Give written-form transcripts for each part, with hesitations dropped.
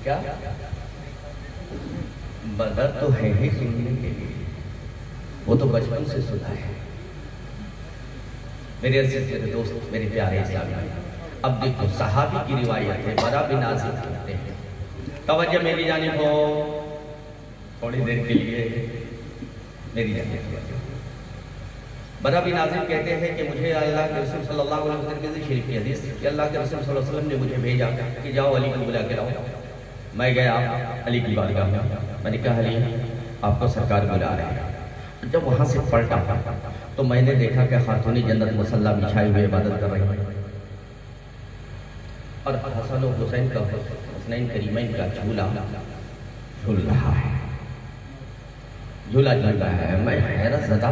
کیا بدر تو ہے ہی سننے کے لیے، وہ تو بچپن سے سنا ہے۔ میرے عزیز میرے دوست میرے پیارے اسلامی بھائی، اب دیکھو صحابی کی روایت ہے، برا بن عازب کہتے ہیں، توجہ میری جانب ہو تھوڑی دیر کے لیے، میری جانب توجہ۔ برا بن عازب کہتے ہیں کہ مجھے اللہ کے رسول صلی اللہ علیہ وسلم کی شریف کی حدیث کہ اللہ کے رسول صلی اللہ علیہ وسلم نے مجھے بھیجا کہ جاؤ علی کو بلا کے لاؤ۔ میں گیا علی کی بارگاہ میں، میں نے کہا علی آپ کو سرکار بلا رہے ہیں۔ جب وہاں سے پلٹا تو میں نے دیکھا کہ خاتون جنت مصلی بچھائے ہوئے عبادت کر رہی ہیں، اور حسن و حسین کا حسنین کریمین کا جھولا جھول رہا ہے، جھولا جھول رہا ہے۔ میں حیرت زدہ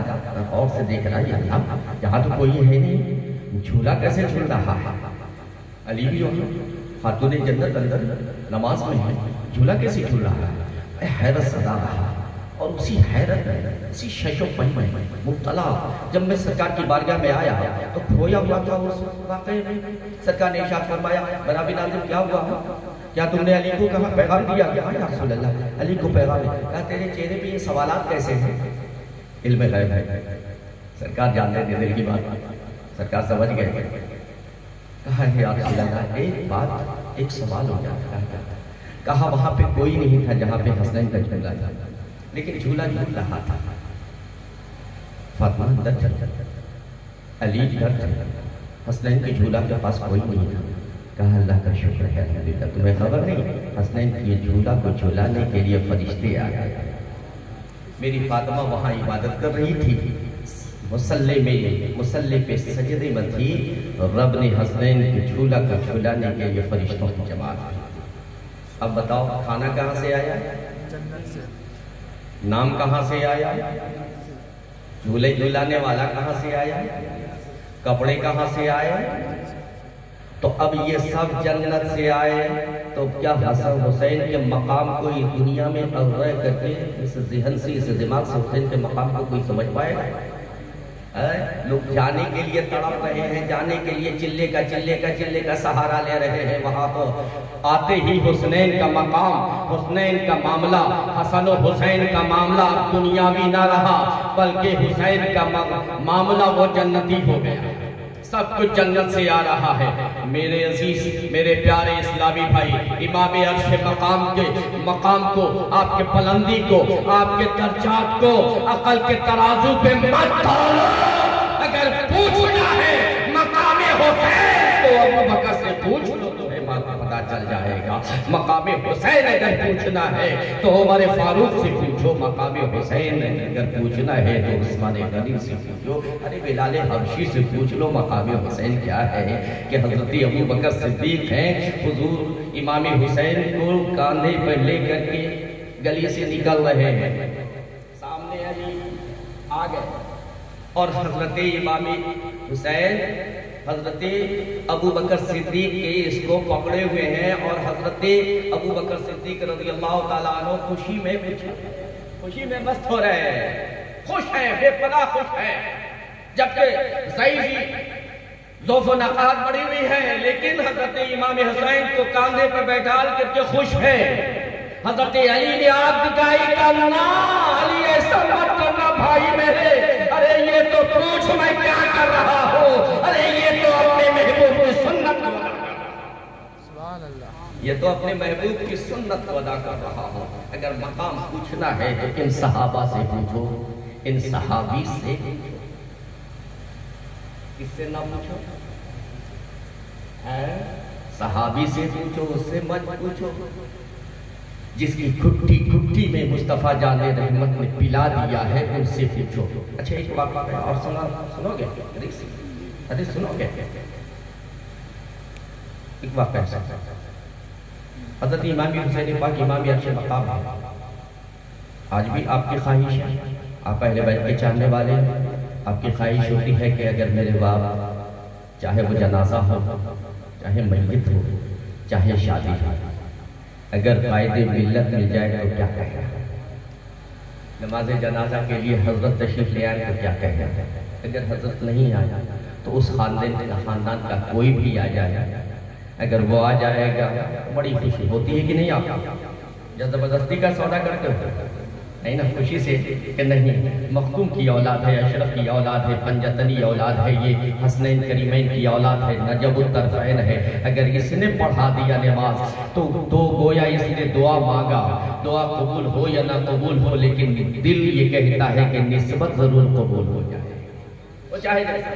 اور سے دیکھ رہا ہے، اللہ یہاں تو کوئی ہے نہیں، جھولا کیسے جھول رہا ہے؟ علی بھی ہو خاتون جنت اندر نماز میں ہے، جھولا کیسے جھول رہا ہے؟ میں حیرت زدہ رہا، اور اسی حیرت میں اسی شش و پن میں مبتلا جب میں سرکار کی بارگاہ میں آیا تو کھویا ہوا تھا اس واقعے میں۔ سرکار نے ارشاد فرمایا برا بن عازب کیا ہوا؟ کیا تم نے علی کو کہا پیغام دیا؟ کہا یا رسول اللہ علی کو پیغام ہے۔ کہا تیرے چہرے پہ یہ سوالات کیسے ہیں؟ علم غیب ہے، سرکار جانتے تھے دل کی بات، سرکار سمجھ گئے۔ کہا ہے یا رسول اللہ ایک بات ایک سوال ہو جاتا ہے۔ کہا وہاں پہ کوئی نہیں تھا جہاں پہ حسنین کا جھولا تھا، لیکن جھولا جھول رہا تھا۔ فاطمہ اندر تھی، علی ادھر تھے، حسنین کے جھولا کے پاس کوئی نہیں تھا۔ کہا اللہ کا شکر ہے الحمدللہ، تمہیں خبر نہیں حسنین کے جھولا کو جھولانے کے لیے فرشتے آ گئے۔ میری فاطمہ وہاں عبادت کر رہی تھی، مصلی پہ سجدے میں تھی، رب نے حسنین کے جھولا کو جھولانے کے لیے فرشتوں کی جماعت کی۔ اب بتاؤ کھانا کہاں سے آیا؟ نام کہاں سے آیا؟ جھولے جھولانے والا کہاں سے آیا؟ کپڑے کہاں سے آئے؟ تو اب یہ سب جنت سے آئے، تو کیا حسن حسین کے مقام کو اس دنیا میں اغرے کر کے اس ذہن سے اس دماغ سے حسین کے مقام کو کوئی سمجھ پائے گا؟ لوگ جانے کے لیے تڑپ رہے ہیں، جانے کے لیے چلے کا سہارا لے رہے ہیں، وہاں تو آتے ہی حسنین کا مقام، حسنین کا معاملہ، حسن و حسین کا معاملہ دنیاوی نہ رہا، بلکہ حسین کا معاملہ وہ جنتی ہو گیا۔ سب کچھ جنت سے آ رہا ہے۔ میرے عزیز میرے پیارے اسلامی بھائی، امام عرش مقام کو، آپ کے بلندی کو، آپ کے درجات کو عقل کے ترازو پہ مت ڈالو۔ اگر پوچھنا ہے مقام حسین تو ابو بکر سے پوچھ لو، تمہیں پتا چل جائے گا۔ مقام حسین اگر پوچھنا ہے تو عمر فاروق سے پوچھو، مقام حسین اگر پوچھنا ہے تو عثمان غنی سے پوچھو، ارے بلال حبشی سے پوچھ لو مقام حسین کیا ہے۔ کہ حضرت ابو بکر صدیق ہیں، حضور امام حسین کو کاندھے پر لے کر کے گلی سے نکل رہے ہیں، سامنے علی آ گئے، اور حضرت امام حسین حضرت ابو بکر صدیق کے اس کو پکڑے ہوئے ہیں، اور حضرت ابو بکر صدیق رضی اللہ تعالیٰ عنہ خوشی میں مست ہو رہے ہیں، خوش ہیں، بے پناہ خوش ہیں، جبکہ ضعیفی ضعف و نقاہت بڑی ہوئی ہے، لیکن حضرت امام حسین کو کاندھے پر بیٹھال کر کے خوش ہیں۔ حضرت علی نے آگ دکھائی، کرنا علی ایسا مت کرنا بھائی میرے، ارے یہ تو پوچھ میں کیا کر رہا ہوں، ارے یہ تو اپنے محبوب کی سنت کو ادا کر رہا ہوں، اگر مقام پوچھنا ہے تو ان صحابہ سے پوچھو، ان صحابی سے پوچھو، کس سے نہ پوچھو؟ صحابی سے پوچھو، اس سے مت پوچھو، جس کی گھٹی میں مصطفیٰ جان رحمت نے پلا دیا ہے، ان سے پوچھو۔ اچھا ایک واقعہ ہے اور سنو گے؟ ارے سنو گے؟ ایک واقعہ ہے، حضرت امام حسین پاک امام عرش مقام ہے، آج بھی آپ کی خواہش ہے، آپ اہل بیت کے چاہنے والے ہیں، آپ کی خواہش ہوتی ہے کہ اگر میرے باپ چاہے وہ جنازہ ہو، چاہے میت ہو، چاہے شادی ہو، اگر قائد ملت مل جائے تو کیا کہے گا؟ نماز جنازہ کے لیے حضرت تشریف لے آئے تو کیا کہے گا؟ اگر حضرت نہیں آیا تو اس خاندان کا کوئی بھی آ جائے اگر وہ آ جائے گا بڑی خوشی ہوتی ہے کہ نہیں؟ آپ یا زبردستی کا سودا کرتے ہو؟ نہیں نا، خوشی سے کہ نہیں مخدوم کی اولاد ہے، اشرف کی اولاد ہے، پنجتنی اولاد ہے، یہ حسنین کریمین کی اولاد ہے، نجب الطرفین ہے. اگر اس نے پڑھا دیا نماز تو گویا اس نے دعا مانگا، دعا قبول ہو یا نہ قبول ہو، لیکن دل یہ کہتا ہے کہ نسبت ضرور قبول ہو جائے، وہ چاہے جیسا.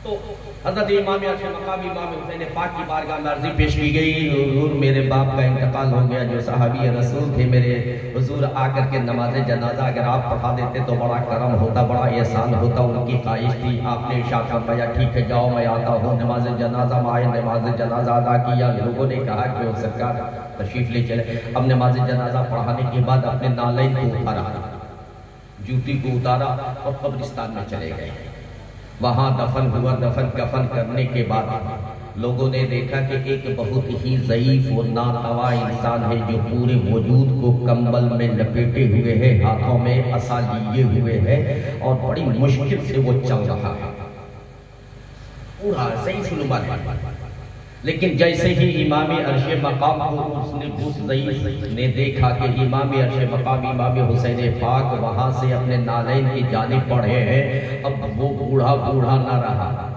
تو حضرت امام عرش مقام امام حسین پاک کی بارگاہ میں عرضی پیش کی گئی، حضور میرے باپ کا انتقال ہو گیا جو صحابی رسول تھے، میرے حضور آ کر کے نماز جنازہ اگر آپ پڑھا دیتے تو بڑا کرم ہوتا، بڑا احسان ہوتا. ان کی خواہش تھی، آپ نے ارشاد فرمایا ٹھیک ہے جاؤ میں آتا ہوں. نماز جنازہ میں آئے، نماز جنازہ ادا کیا. لوگوں نے کہا کہ وہ سرکار تشریف لے چلے. اب نماز جنازہ پڑھانے کے بعد اپنے نالین کو اتارا، جوتی کو اتارا اور قبرستان میں چلے گئے. وہاں دفن ہوا. دفن کفن کرنے کے بعد لوگوں نے دیکھا کہ ایک بہت ہی ضعیف و ناتوا انسان ہے جو پورے وجود کو کمبل میں لپیٹے ہوئے ہے، ہاتھوں میں عصا لیے ہوئے ہے اور بڑی مشکل سے وہ چل رہا ہے. پورا ضعیف العمر ہے. لیکن جیسے ہی امام عرش مقام کو اس ضعیف نے دیکھا کہ امام عرش مقام امام حسین پاک وہاں سے اپنے نالین کی جانب بڑھے ہیں، اب وہ بوڑھا بوڑھا نہ رہا،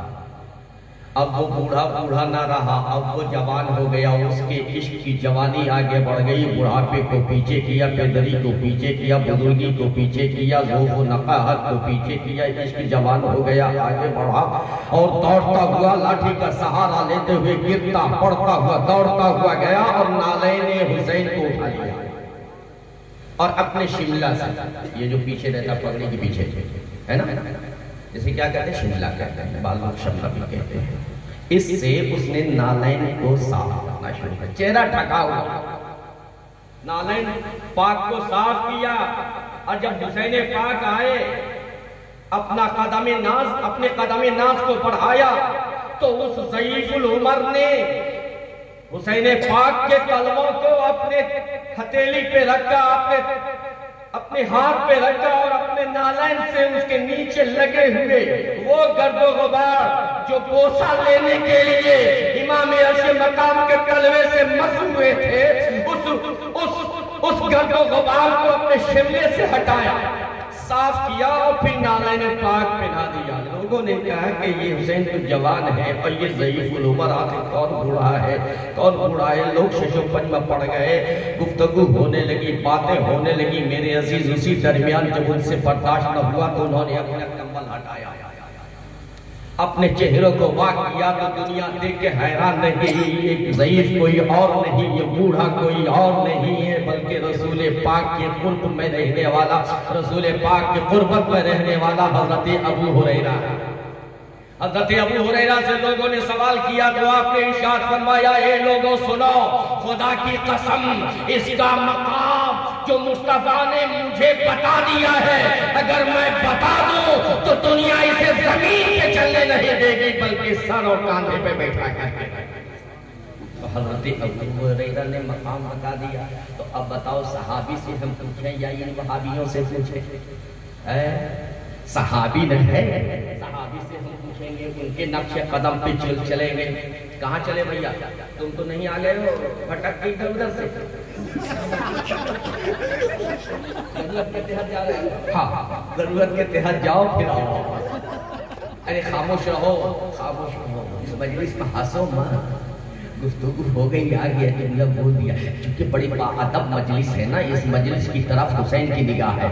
اب وہ بوڑھا بوڑھا نہ رہا، اب وہ جوان ہو گیا. اس کے عشق کی جوانی آگے بڑھ گئی. بڑھاپے کو پیچھے کیا، پیدری کو پیچھے کیا، بزرگی کو پیچھے کیا، ذوق و نقاہت کو پیچھے کیا. عشق جوان ہو گیا، آگے بڑھا اور دوڑتا ہوا لاٹھی کا سہارا لیتے ہوئے گرتا پڑتا ہوا دوڑتا ہوا گیا اور نالین حسین کو اٹھا لیا اور اپنے شملہ سے، یہ جو پیچھے رہتا پگڑی کے پیچھے ہے نا، جسے کیا کہتے ہیں؟ شملہ کہتے ہیں، بعض لوگ شملہ بھی کہتے ہیں. اس سے اس نے نالین کو صاف کرنا شروع کیا. چہرہ ٹھکا ہوا، نالین پاک کو صاف کیا. اور جب حسین پاک آئے اپنا اپنے قدم ناز کو بڑھایا تو اس ضعیف العمر نے حسین پاک کے قلموں کو اپنے ہتھیلی پہ رکھا، اپنے ہاتھ پہ رکھا اور اپنے نالین سے اس کے نیچے لگے ہوئے وہ گرد و غبار جو بوسہ لینے کے لیے امام عرش مقام کے کلوے سے مس ہوئے تھے، اس گرد و غبار کو اپنے شملے سے ہٹایا، صاف کیا اور پھر نالین پاک پہنا دیا. لوگوں نے کہا کہ یہ حسین تو جوان ہے اور یہ ضعیف العمر، آخر کون بوڑھا ہے کون بوڑھا ہے. لوگ شش و پنج میں پڑ گئے، گفتگو ہونے لگی، باتیں ہونے لگی. میرے عزیز اسی درمیان جب ان سے برداشت نہ ہوا تو انہوں نے اپنا کمبل ہٹایا، اپنے چہروں کو واق کیا تو دنیا دیکھ کے حیران رہی. یہ ضعیف کوئی اور نہیں، یہ بوڑھا کوئی اور نہیں ہے بلکہ رسول پاک کے قرب میں رہنے والا، رسول پاک کے قربت میں رہنے والا حضرت ابو ہریرہ. حضرت ابو ہریرہ سے لوگوں نے سوال کیا تو آپ نے ارشاد فرمایا، اے لوگوں سنو، خدا کی قسم اس کا مقام جو مصطفیٰ نے مجھے بتا دیا ہے، اگر میں بتا دوں تو دنیا اسے زمین پہ چلنے نہیں دے گی بلکہ سر اور کاندھے پہ بیٹھا ہے. تو حضرت ابو ہریرہ نے مقام بتا دیا. تو اب بتاؤ صحابی سے ہم پوچھیں یا ان وہابیوں سے پوچھیں؟ صحابی نہیں ہے، صحابی سے ہم پوچھیں گے، ان کے نقش قدم پہ چلیں گے. کہاں چلے بھیا؟ تم تو نہیں آ گئے ہو بھٹک کے ادھر سے، ضرورت کے تحت جا رہے ہیں. ہاں ضرورت کے تحت جاؤ پھر آؤ. ارے خاموش رہو، خاموش رہو، اس مجلس میں ہنسو مت. گفتگو ہو گئی، آ گیا جملہ بول دیا. چونکہ بڑی باادب مجلس ہے نا، اس مجلس کی طرف حسین کی نگاہ ہے.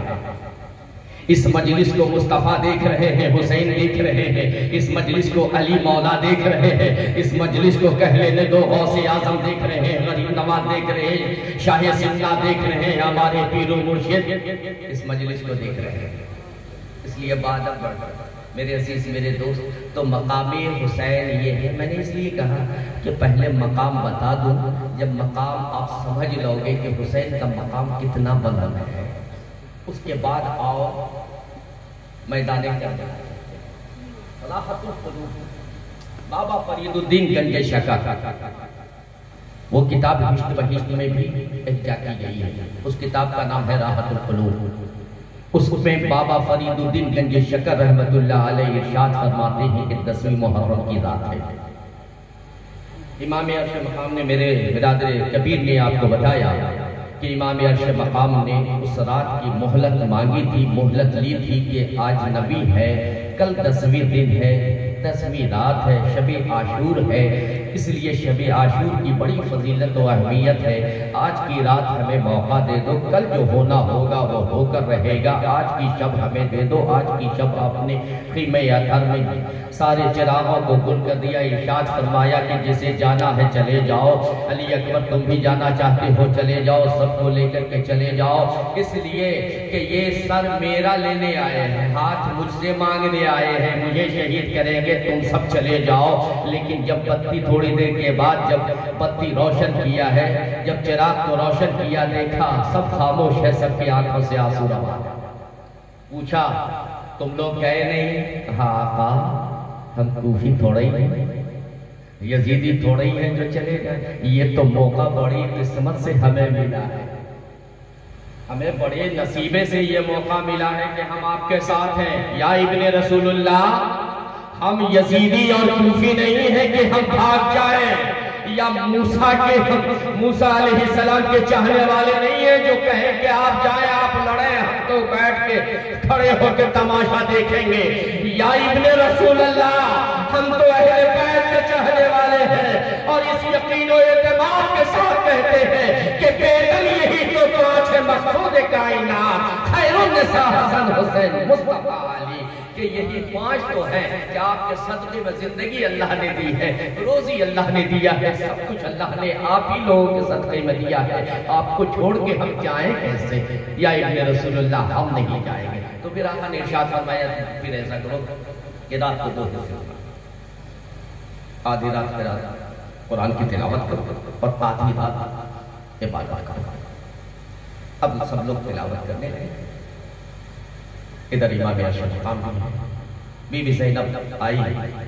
اس مجلس کو مصطفیٰ دیکھ رہے ہیں، حسین دیکھ رہے ہیں، اس مجلس کو علی مولا دیکھ رہے ہیں، اس مجلس کو کہہ لینے دو غوث اعظم دیکھ رہے ہیں، غریب نواز دیکھ رہے ہیں، شاہ سندھ دیکھ رہے ہیں، ہمارے پیر و مرشد اس مجلس کو دیکھ رہے ہیں. اس لیے باادب میرے عزیز میرے دوست، تو مقام حسین یہ ہے. میں نے اس لیے کہا کہ پہلے مقام بتا دوں، جب مقام آپ سمجھ لو گے کہ حسین کا مقام کتنا بلند ہے، اس کے بعد آؤ میدان جنگ. راحت القلوب بابا فرید الدین گنج شکر، وہ کتاب ہشت بہشت میں بھی احجا کی گئی ہے. اس کتاب کا نام ہے راحت القلوب. اس میں بابا فرید الدین گنج شکر رحمت اللہ علیہ ارشاد فرماتے ہیں کہ 10ویں محرم کی رات ہے. امام عرش مقام نے میرے برادر کبیر نے آپ کو بتایا کہ امام عرش مقام نے اس رات کی مہلت مانگی تھی، مہلت لی تھی کہ آج نبی ہے، کل 10ویں دن ہے، 10ویں رات ہے، شب عاشور ہے، اس لیے شب عاشور کی بڑی فضیلت و اہمیت ہے۔ آج کی رات ہمیں موقع دے دو، کل جو ہونا ہوگا وہ ہو کر رہے گا، آج کی شب ہمیں دے دو، آج کی شب اپنے خیمہ اطہر میں سارے چراغوں کو گل کر دیا، ارشاد فرمایا کہ جسے جانا ہے چلے جاؤ، علی اکبر تم بھی جانا چاہتے ہو چلے جاؤ، سب کو لے کر کے چلے جاؤ، اس لیے کہ یہ سر میرا لینے آئے ہیں، ہاتھ مجھ سے مانگنے آئے ہیں، مجھے شہید کریں گے، تم سب چلے جاؤ۔ لیکن جب بتی تھوڑی دیر کے بعد جب بتی روشن کیا ہے، جب چراغ کو روشن کیا، دیکھا سب خاموش ہے، سب کی آنکھوں سے آنسو روا۔ پوچھا تم لوگ گئے نہیں؟ کہا آقا ہم کوفی تھوڑا ہی نہیں، یزیدی تھوڑا ہی ہیں جو چلے گئے، یہ تو موقع بڑی قسمت سے ہمیں ملا ہے، ہمیں بڑے نصیبے سے یہ موقع ملا ہے کہ ہم آپ کے ساتھ ہیں۔ یا ابن رسول اللہ، ہم یزیدی اور کوفی نہیں ہیں کہ ہم بھاگ جائیں، یا موسیٰ علیہ السلام کے چاہنے والے نہیں ہیں جو کہیں کہ آپ جائیں، آپ لڑیں، ہم تو بیٹھ کے کھڑے ہو کے تماشا دیکھیں گے۔ یا ابن رسول اللہ، ہم تو اہل بیت کے چاہنے والے ہیں اور اس یقین و اعتماد کے ساتھ کہتے ہیں کہ بیدل یہی تو تاج ہے مقصود کائنات، خیر النساء حسن حسین مصطفیٰ علی، کہ یہی 5 تو ہیں کہ آپ کے صدقے میں زندگی اللہ نے دی ہے، روزی اللہ نے دیا ہے، سب کچھ اللہ نے آپ ہی لوگوں کے صدقے میں دیا ہے، آپ کو چھوڑ کے ہم جائیں کیسے؟ یا ابن رسول اللہ ہم نہیں جائیں گے۔ تو پھر آقا نے ارشاد فرمایا پھر ایسا کرو کہ رات کو 2 حصے ہوگا، آدھی رات قرآن کی تلاوت کرو اور آدھی رات عبادت کرو۔ اب سب لوگ تلاوت کرنے لگے، ادھر امام عرش مقام بی بی زینب آئی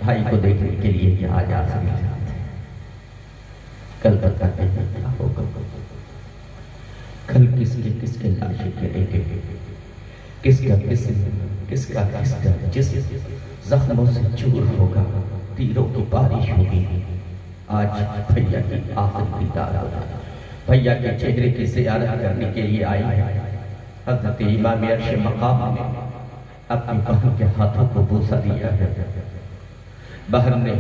بھائی کو دیکھنے کے لیے کہ آج آخری رات ہے، کل پتہ نہیں کیا ہوگا، کل کس کے لاشیں گریں گے، کس کا جسم زخموں سے چور ہوگا، تیروں کی بارش ہوگی۔ آج بھیا کی آخری دیدار ہوگا، بھیا کے چہرے کی زیارت کرنے کے لیے آئی ہے۔ حضرت امام عرش مقام نے اپنی بہن کے ہاتھوں کو بوسہ دیا ہے، بہن نے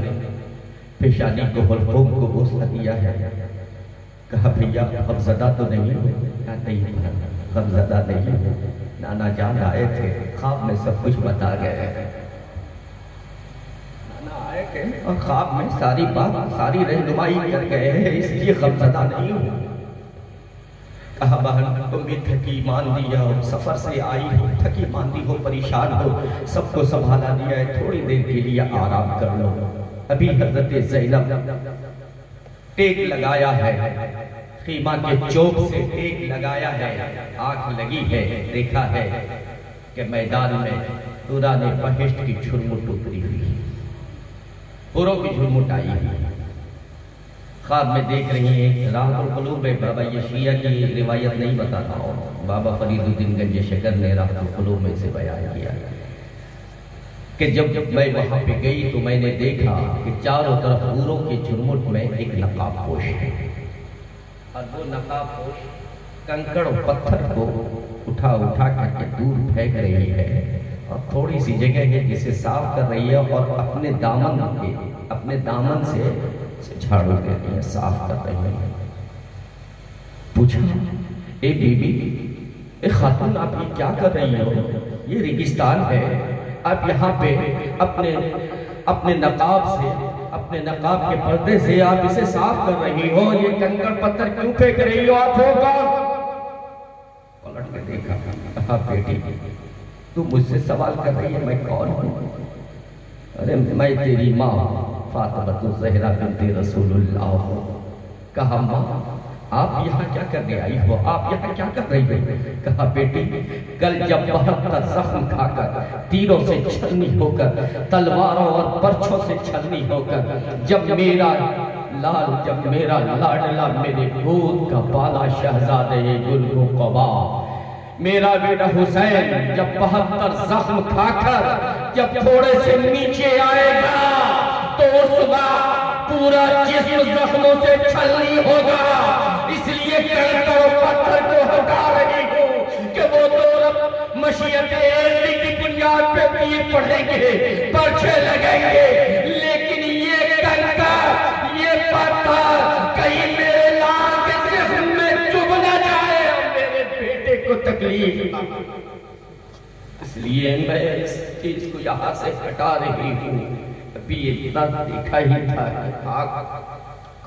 پیشانی کو حلقوم کو بوسہ دیا ہے، کہا بھیا غمزدہ تو نہیں ہو؟ نہیں غمزدہ نہیں ہو، نانا جان آئے تھے، خواب میں سب کچھ بتا گئے، نانا آئے تھے اور خواب میں ساری بات ساری رہنمائی کر گئے ہیں، اس لیے غمزدہ نہیں ہو۔ کہا بہن تم بھی تھکی ماندی ہو، سفر سے آئی ہو، تھکی ماندی ہو، پریشان ہو، سب کو سنبھالا دیا ہے، تھوڑی دیر کے لیے آرام کر لو۔ ابھی حضرت زینب ٹیک لگایا ہے، خیمہ کے چوک سے ٹیک لگایا ہے، آنکھ لگی ہے، دیکھا ہے کہ میدان میں دوران بہشت کی جھرمٹ اتری ہوئی، پوروں کی جھرمٹ آئی ہوئی، خواب میں دیکھ رہی ہیں۔ راحت القلوب ہے، بابا یہ شیعہ کی روایت نہیں بتاتا ہوں، بابا فرید الدین گنج شکر نے راحت القلوب میں سے بیان کیا کہ جب میں وہاں پہ گئی تو میں نے دیکھا کہ چاروں طرف حوروں کے جھرمٹ میں ایک نقاب پوش ہے، اور وہ نقاب پوش کنکڑ و پتھر کو اٹھا کر کے دور پھینک رہی ہے، اور تھوڑی سی جگہ ہے جسے صاف کر رہی ہے اور اپنے دامن سے جھاڑو دے رہی ہے، صاف کر رہی ہے۔ پوچھا اے بی بی، اے خاتون آپ یہ کیا کر رہی ہو؟ یہ ریگستان ہے، آپ یہاں پہ اپنے نقاب کے پردے سے آپ اسے صاف کر رہی ہو، یہ کنکڑ پتھر کیوں پھینک رہی ہو؟ آپ ہو کون؟ پلٹ کے دیکھا، کہا بیٹی تو مجھ سے سوال کر رہی ہے میں کون ہوں؟ ارے میں تیری ماں فاطمہ الزہرا بنت رسول اللہ ہوں۔ کہا ماں آپ یہاں کیا کرنے آئی ہو؟ آپ یہاں کیا کر رہی ہو؟ کہا بیٹی کل جب 72 زخم کھا کر، تیروں سے چھلنی ہو کر، تلواروں اور برچھوں سے چھلنی ہو کر، جب میرا لاڈلا میرے گود کا بالا شہزادے گل کو قبا، میرا بیٹا حسین جب 72 زخم کھا کر جب تھوڑے سے نیچے آئے گا تو اس وقت پورا جسم زخموں سے چھلنی ہوگا، اس لیے کنکر و پتھر کو ہٹا رہی ہوں کہ وہ دور مشیت ایزی کی بنیاد پہ پیر پڑھیں گے، پرچے لگیں گے، لیکن یہ کنکر، یہ پتھر کہیں میرے لال کے جسم میں چبھ نہ جائے اور میرے بیٹے کو تکلیف نہ ہو۔ اس لیے میں اس چیز کو یہاں سے ہٹا رہی ہوں۔ ابھی اتنا دیکھا ہی تھا کہ آنکھ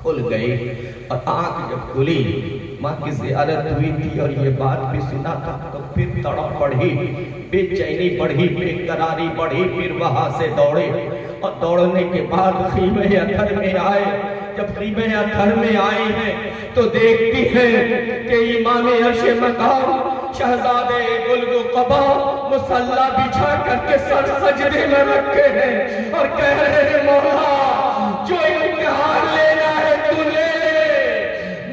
کھل گئی، اور آنکھ جب کھلی ماں کی زیارت ہوئی تھی اور یہ بات بھی سنا تھا، تو پھر تڑپ بڑھی، بے چینی بڑھی، بے قراری بڑھی، پھر وہاں سے دوڑے، اور دوڑنے کے بعد خیمہ اطہر میں آئے۔ جب خیمہ اطہر میں آئے ہیں تو دیکھتی ہیں کہ امام عرش مقام شہزادے گلگقبا مصلی بچھا کر کے سر سجدے میں رکھے ہیں اور کہہ رہے ہیں مولا جو امتحان لینا ہے تو لے لے،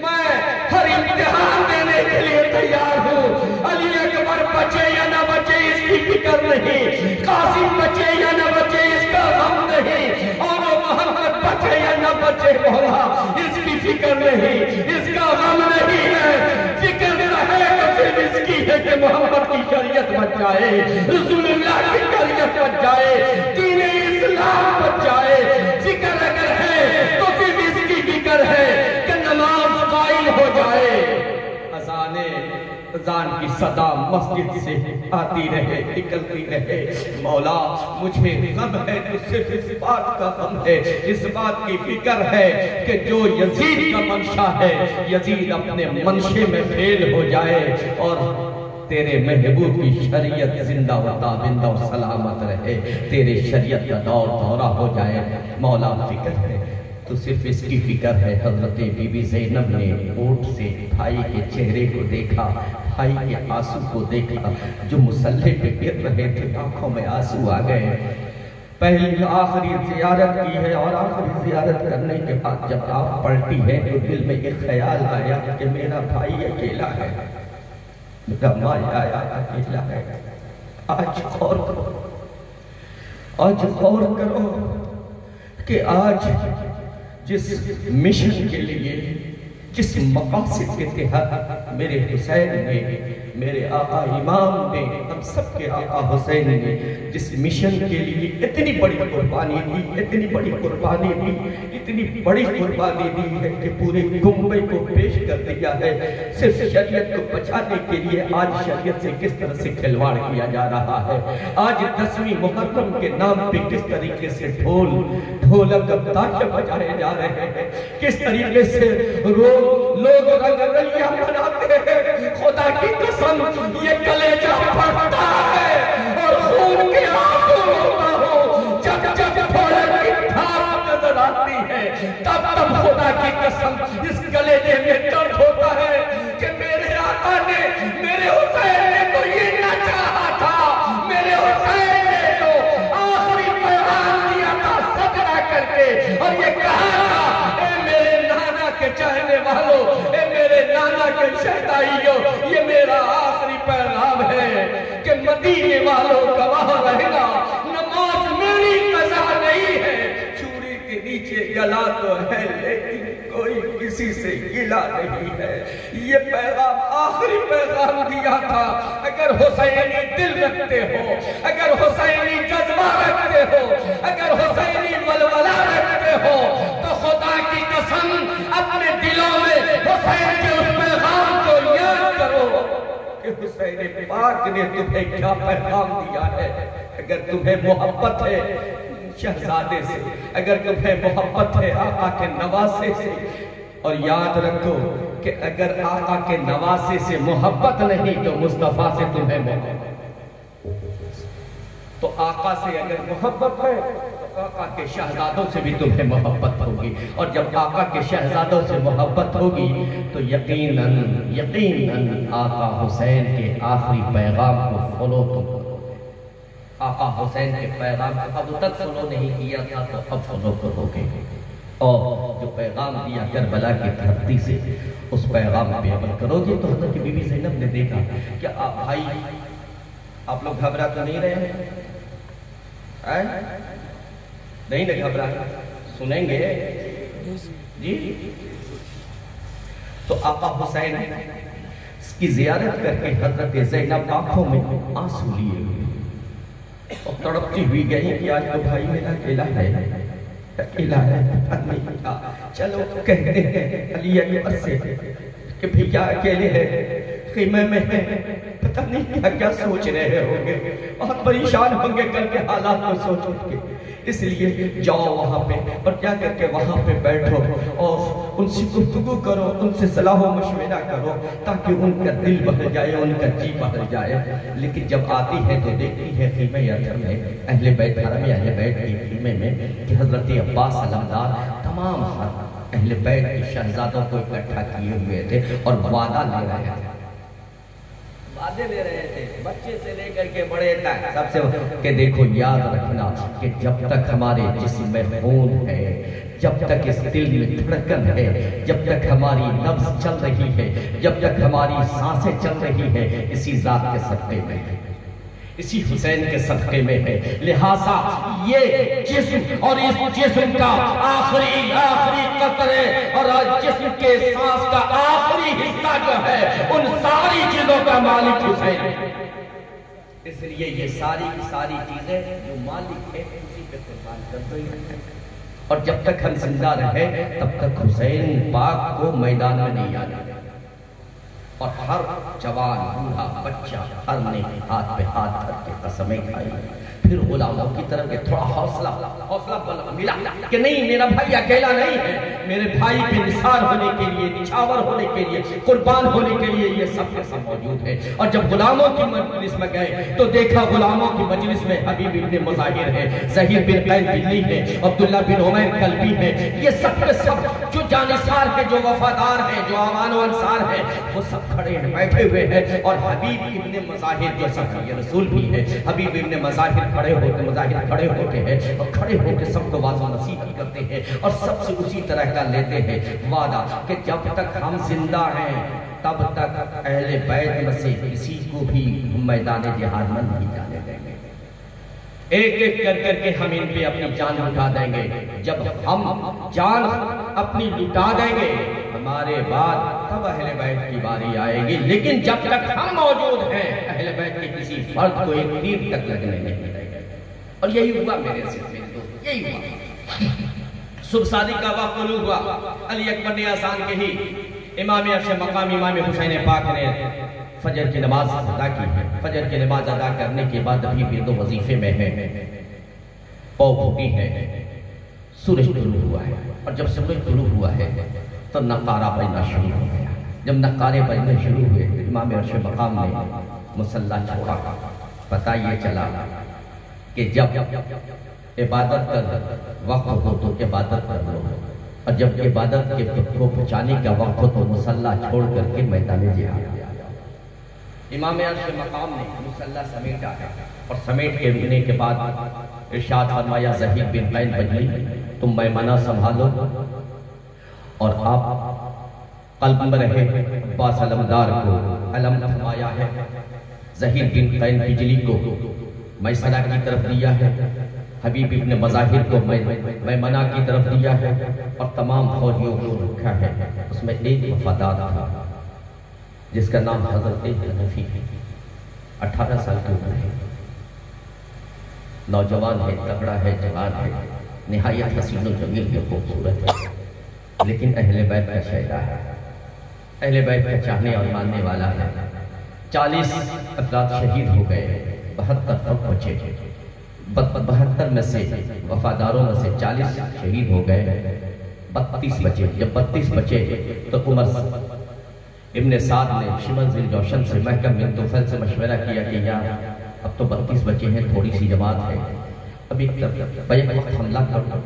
میں ہر امتحان دینے کے لیے تیار ہوں۔ علی اکبر بچے یا نہ بچے اس کی فکر نہیں، قاسم بچے یا نہ بچے اس کا غم نہیں، اور محمد بچے یا نہ بچے مولا اس کی فکر نہیں، اس کا غم نہیں ہے۔ فکر رہے تو صرف اس کی ہے کہ محمد کی شریعت بچ جائے، رسول اللہ کی شریعت بچ جائے، دین اسلام بچ جائے۔ فکر اگر ہے تو صرف اس کی فکر ہے کہ نماز قائم ہو جائے، اذان کی صدا مسجد سے آتی رہے، نکلتی رہے۔ مولا مجھے غم ہے تو صرف اس بات کا غم ہے، اس بات کی فکر ہے کہ جو یزید کا منشا ہے یزید اپنے منشے میں فیل ہو جائے اور تیرے محبوب کی شریعت زندہ و تابندہ و سلامت رہے، تیرے شریعت کا دور دورہ ہو جائے۔ مولا فکر ہے تو صرف اس کی فکر ہے۔ حضرت بی بی زینب نے اونٹ سے بھائی کے چہرے کو دیکھا، بھائی کے آنسو کو دیکھا جو مصلی پہ گر رہے تھے، آنکھوں میں آنسو آ گئے۔ پہلی آخری زیارت کی ہے اور آخری زیارت کرنے کے بعد جب آپ پلٹی ہے تو دل میں ایک خیال آیا کہ میرا بھائی اکیلا ہے، میرا مایا اکیلا ہے۔ آج غور کرو، آج غور کرو کہ آج جس مشن کے لیے، جس مقاصد کے تحت میرے حسین نے، میرے آقا امام نے، ہم سب کے آقا حسین نے جس مشن کے لیے اتنی بڑی قربانی دی، اتنی بڑی قربانی دی، اتنی بڑی قربانی دی ہے کہ پورے گنبے کو پیش کر دیا ہے صرف شریعت کو بچانے کے لیے۔ آج شریعت سے کس طرح سے کھلواڑ کیا جا رہا ہے، آج 10ویں محرم کے نام پہ کس طریقے سے ڈھولک تاشے بجائے جا رہے ہیں، کس طریقے سے لوگ رنگ رلیاں مناتے ہیں۔ خدا کی قسم یہ کلیجہ پھٹتا ہے اور خون کے آنسو روتا ہو، جب ڈھولک کی تھاپ نظر آتی ہے تب خدا کی قسم اس کلیجے میں درد ہوتا ہے کہ میرے آقا نے، میرے حسین نے تو یہ نہ چاہا تھا، میرے حسین نے تو آخری پیغام دیا تھا سجدہ کر کے اور یہ کہا تھا اے میرے نانا کے چاہنے والوں، اے میرے نانا کے شہدائیوں، یہ میرا آخری پیغام ہے کہ مدینے والوں گواہ رہنا، نماز میری قضا نہیں ہے، چوڑی کے نیچے گلا تو ہے لیکن کوئی کسی سے گلا نہیں ہے۔ یہ پیغام آخری پیغام دیا تھا۔ اگر حسینی دل رکھتے ہو، اگر حسینی جذبہ رکھتے ہو، اگر حسینی ولولہ رکھتے ہو تو خدا کی قسم اپنے دلوں میں حسین کے اس پیغام کو یاد کرو کہ حسین پاک نے تمہیں کیا پیغام دیا ہے۔ اگر تمہیں محبت ہے شہزادے سے، اگر تمہیں محبت ہے آقا کے نواسے سے، اور یاد رکھو کہ اگر آقا کے نواسے سے محبت نہیں تو مصطفیٰ سے تمہیں محبت، تو آقا سے اگر محبت ہے تو آقا کے شہزادوں سے بھی تمہیں محبت ہوگی، اور جب آقا کے شہزادوں سے محبت ہوگی تو یقیناً آقا حسین کے آخری پیغام کو فالو تم کرو گے۔ آقا حسین کے پیغام کو اب تک فالو نہیں کیا تھا تو اب فالو کرو گے، اور جو پیغام دیا کربلا کی دھرتی سے اس پیغام پہ عمل کرو گے۔ تو حضرت بی بی زینب نے دیکھا کہ آپ بھائی، آپ لوگ گھبرا تو نہیں رہے ہیں؟ نہیں نہ گھبرا، سنیں گے جی تو آقا حسین اس کی زیارت کر کے حضرت زینب آنکھوں میں آنسو لیے ہوئے اور تڑپتی ہوئی گئی کہ آج تو بھائی میرا اکیلا ہے چلو کہتے ہیں علی اکبر سے کہ بھیا اکیلے ہیں خیمے میں ہیں پتہ نہیں کیا سوچ رہے ہوں گے بہت پریشان ہوں گے کل کے حالات کو سوچ کے اس لیے جاؤ وہاں پہ اور کیا کر کے وہاں پہ بیٹھو اور ان سے گفتگو کرو ان سے صلاح و مشورہ کرو تاکہ ان کا دل بہل جائے ان کا جی بہل جائے لیکن جب آتی ہے تو دیکھتی ہے خیمہ اطہر میں اہل بیت حرم اہل بیت کے خیمے میں کہ حضرت عباس علمدار تمام اہل بیت کے شہزادوں کو اکٹھا کیے ہوئے تھے اور وعدہ لے رہے تھے وعدے لے رہے تھے بچے سے لے کر کے بڑے تک سب سے کہ دیکھو یاد رکھنا کہ جب تک ہمارے جسم میں خون ہے جب تک اس دل میں دھڑکن ہے جب تک ہماری نبض چل رہی ہے جب تک ہماری سانسیں چل رہی ہے اسی ذات کے صدقے میں ہے اسی حسین کے صدقے میں ہے لہٰذا یہ جسم اور اس جسم کا آخری قطرے اور جسم کے سانس کا آخری حصہ جو ہے ان ساری چیزوں کا مالک حسین ہے اس لیے یہ ساری چیزیں جو مالک ہے اسی پہ قربان کر رہی ہیں اور جب تک ہم زندہ رہے تب تک حسین پاک کو میدان میں نہیں آنے اور ہر جوان بوڑھا بچہ ہر نے ہاتھ پہ ہاتھ دھر کے قسمیں کھائی پھر غلاموں کی طرف تھوڑا حوصلہ ملا کہ نہیں میرا بھائی اکیلا نہیں ہے میرے بھائی پہ نثار ہونے کے لیے نچھاور ہونے کے لیے قربان ہونے کے لیے یہ سب کے سب موجود ہے اور جب غلاموں کی مجلس میں گئے تو دیکھا غلاموں کی مجلس میں حبیب ابن مظاہر ہے زہیر بن قین بجلی ہے عبداللہ بن عمیر کلبی ہے یہ سب کے سب جو جانثار ہے جو وفادار ہیں جو امان و انصار ہیں وہ سب کھڑے ہیں بیٹھے ہوئے ہیں اور حبیب ابن مظاہر جو صحابی رسول بھی ہے حبیب ابن مظاہر کھڑے ہوتے ہیں اور کھڑے ہو کے سب کو واضح نصیحت کرتے ہیں اور سب سے اسی طرح کا لیتے ہیں وعدہ کہ جب تک ہم زندہ ہیں تب تک اہل بیت میں سے کسی کو بھی میدان جہاد میں نہیں جانے دیں گے ایک ایک کر کے ہم ان پہ اپنی جان لٹا دیں گے جب ہم جان اپنی لٹا دیں گے ہمارے بعد تب اہل بیت کی باری آئے گی لیکن جب تک ہم موجود ہیں اہل بیت کے کسی فرد کو ایک تیر تک لگنے نہیں دیں گے اور یہی ہوا میرے سلسلے میں یہی ہوا صبح صادق کا وقت طلوع ہوا علی اکبر نے آسان کے ہی امام عرش مقام امام حسین پاک نے فجر کی نماز ادا کی ہے فجر کی نماز ادا کرنے کے بعد ابھی بھی دو وظیفے میں ہے پاؤں پھوٹی ہے سورج طلوع ہوا ہے اور جب سورج طلوع ہوا ہے تو نقارہ بجنا شروع ہو گیا جب نقارے بجنے شروع ہوئے امام عرش مقام نے مصلی چھوڑا پتہ یہ چلا کہ جب عبادت کا وقت ہو تو عبادت کر لو اور جب عبادت کے کو پہنچانے کا وقت ہو تو مصلی چھوڑ کر کے میدان جہاد امام عرش مقام نے مصلی سمیٹا ہے اور سمیٹ کے رکنے کے بعد ارشاد فرمایا زہیر بن قین بجلی تم میمنہ سنبھالو اور آپ قلب میں رہے عباس علمدار کو علم تھمایا ہے زہیر بن قین بجلی کو میسرہ کی طرف دیا ہے حبیب ابن مظاہر کو میمنہ کی طرف دیا ہے اور تمام فوجیوں کو رکھا ہے اس میں ایک وفادار تھا جس کا نام حضرت حنفی ہے 18 سال کی عمر ہے نوجوان ہے تگڑا ہے جوان ہے نہایت حسین و جمیل ہے خوبصورت ہے لیکن اہل بیت کا شہدا ہے اہل بیت کا چاہنے اور ماننے والا ہے 40 افراد شہید ہو گئے 72 فوج بچے 72 میں سے وفاداروں میں سے 40 شہید ہو گئے 32 بچے جب 32 بچے تو عمر ابن سعد نے شمن ذی الجوشن سے محکم بن طفیل سے مشورہ کیا کہ یار اب تو 32 بچے ہیں تھوڑی سی جماعت ہے ابھی بیک وقت حملہ کر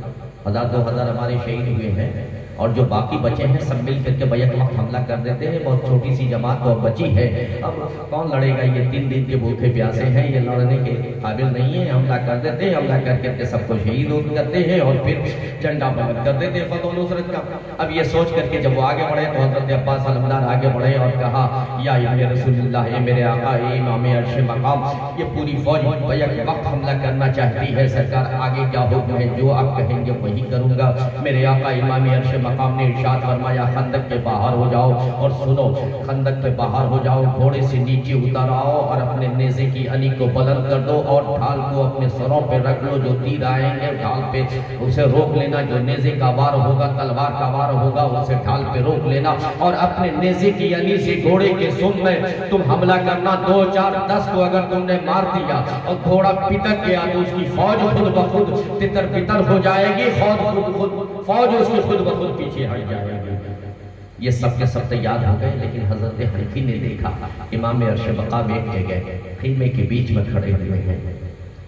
1000-2000 ہمارے شہید ہوئے ہیں اور جو باقی بچے ہیں سب مل کر کے بیک وقت حملہ کر دیتے ہیں بہت چھوٹی سی جماعت تو بچی ہے اب کون لڑے گا یہ 3 دن کے بھوکے پیاسے ہیں یہ لڑنے کے قابل نہیں ہے حملہ کر دیتے ہیں حملہ کر کے سب کو شہید کرتے ہیں اور پھر جھنڈا بلند کر دیتے ہیں فتح و نصرت کا اب یہ سوچ کر کے جب وہ آگے بڑھے تو حضرت عباس علمدار آگے بڑھے اور کہا یا رسول اللہ یہ میرے آقا امام عرش مقام یہ پوری فوج بیک وقت حملہ کرنا چاہتی ہے سرکار آگے کیا حکم ہے جو آپ کہیں گے وہی کروں گا میرے آقا امام عرش مقام نے ارشاد فرمایا خندق کے باہر ہو جاؤ اور سنو، خندق کے باہر ہو جاؤ، گھوڑے سے نیچے اتر آؤ اور اپنے نیزے کی علی کو بلند کر دو اور ڈھال کو اپنے سروں پہ رکھ لو، جو تیر آئیں گے ڈھال پہ اسے روک لینا، جو نیزے کا وار ہوگا تلوار کا وار ہوگا اسے ڈھال پہ روک لینا، اور اپنے نیزے کی علی سے گھوڑے کے سم میں تم حملہ کرنا، 2 4 10 کو اگر تم نے مار دیا اور گھوڑا پٹک گیا تو اس کی فوج خود بخود تتر بتر ہو جائے گی، فوج اس کی خود بخود پیچھے ہٹ جائے گی۔ یہ سب کے سب تیار ہو گئے، لیکن حضرت حنفی نے دیکھا امام عرش بقا بیٹھ کے گئے، خیمے کے بیچ میں کھڑے ہوئے ہیں،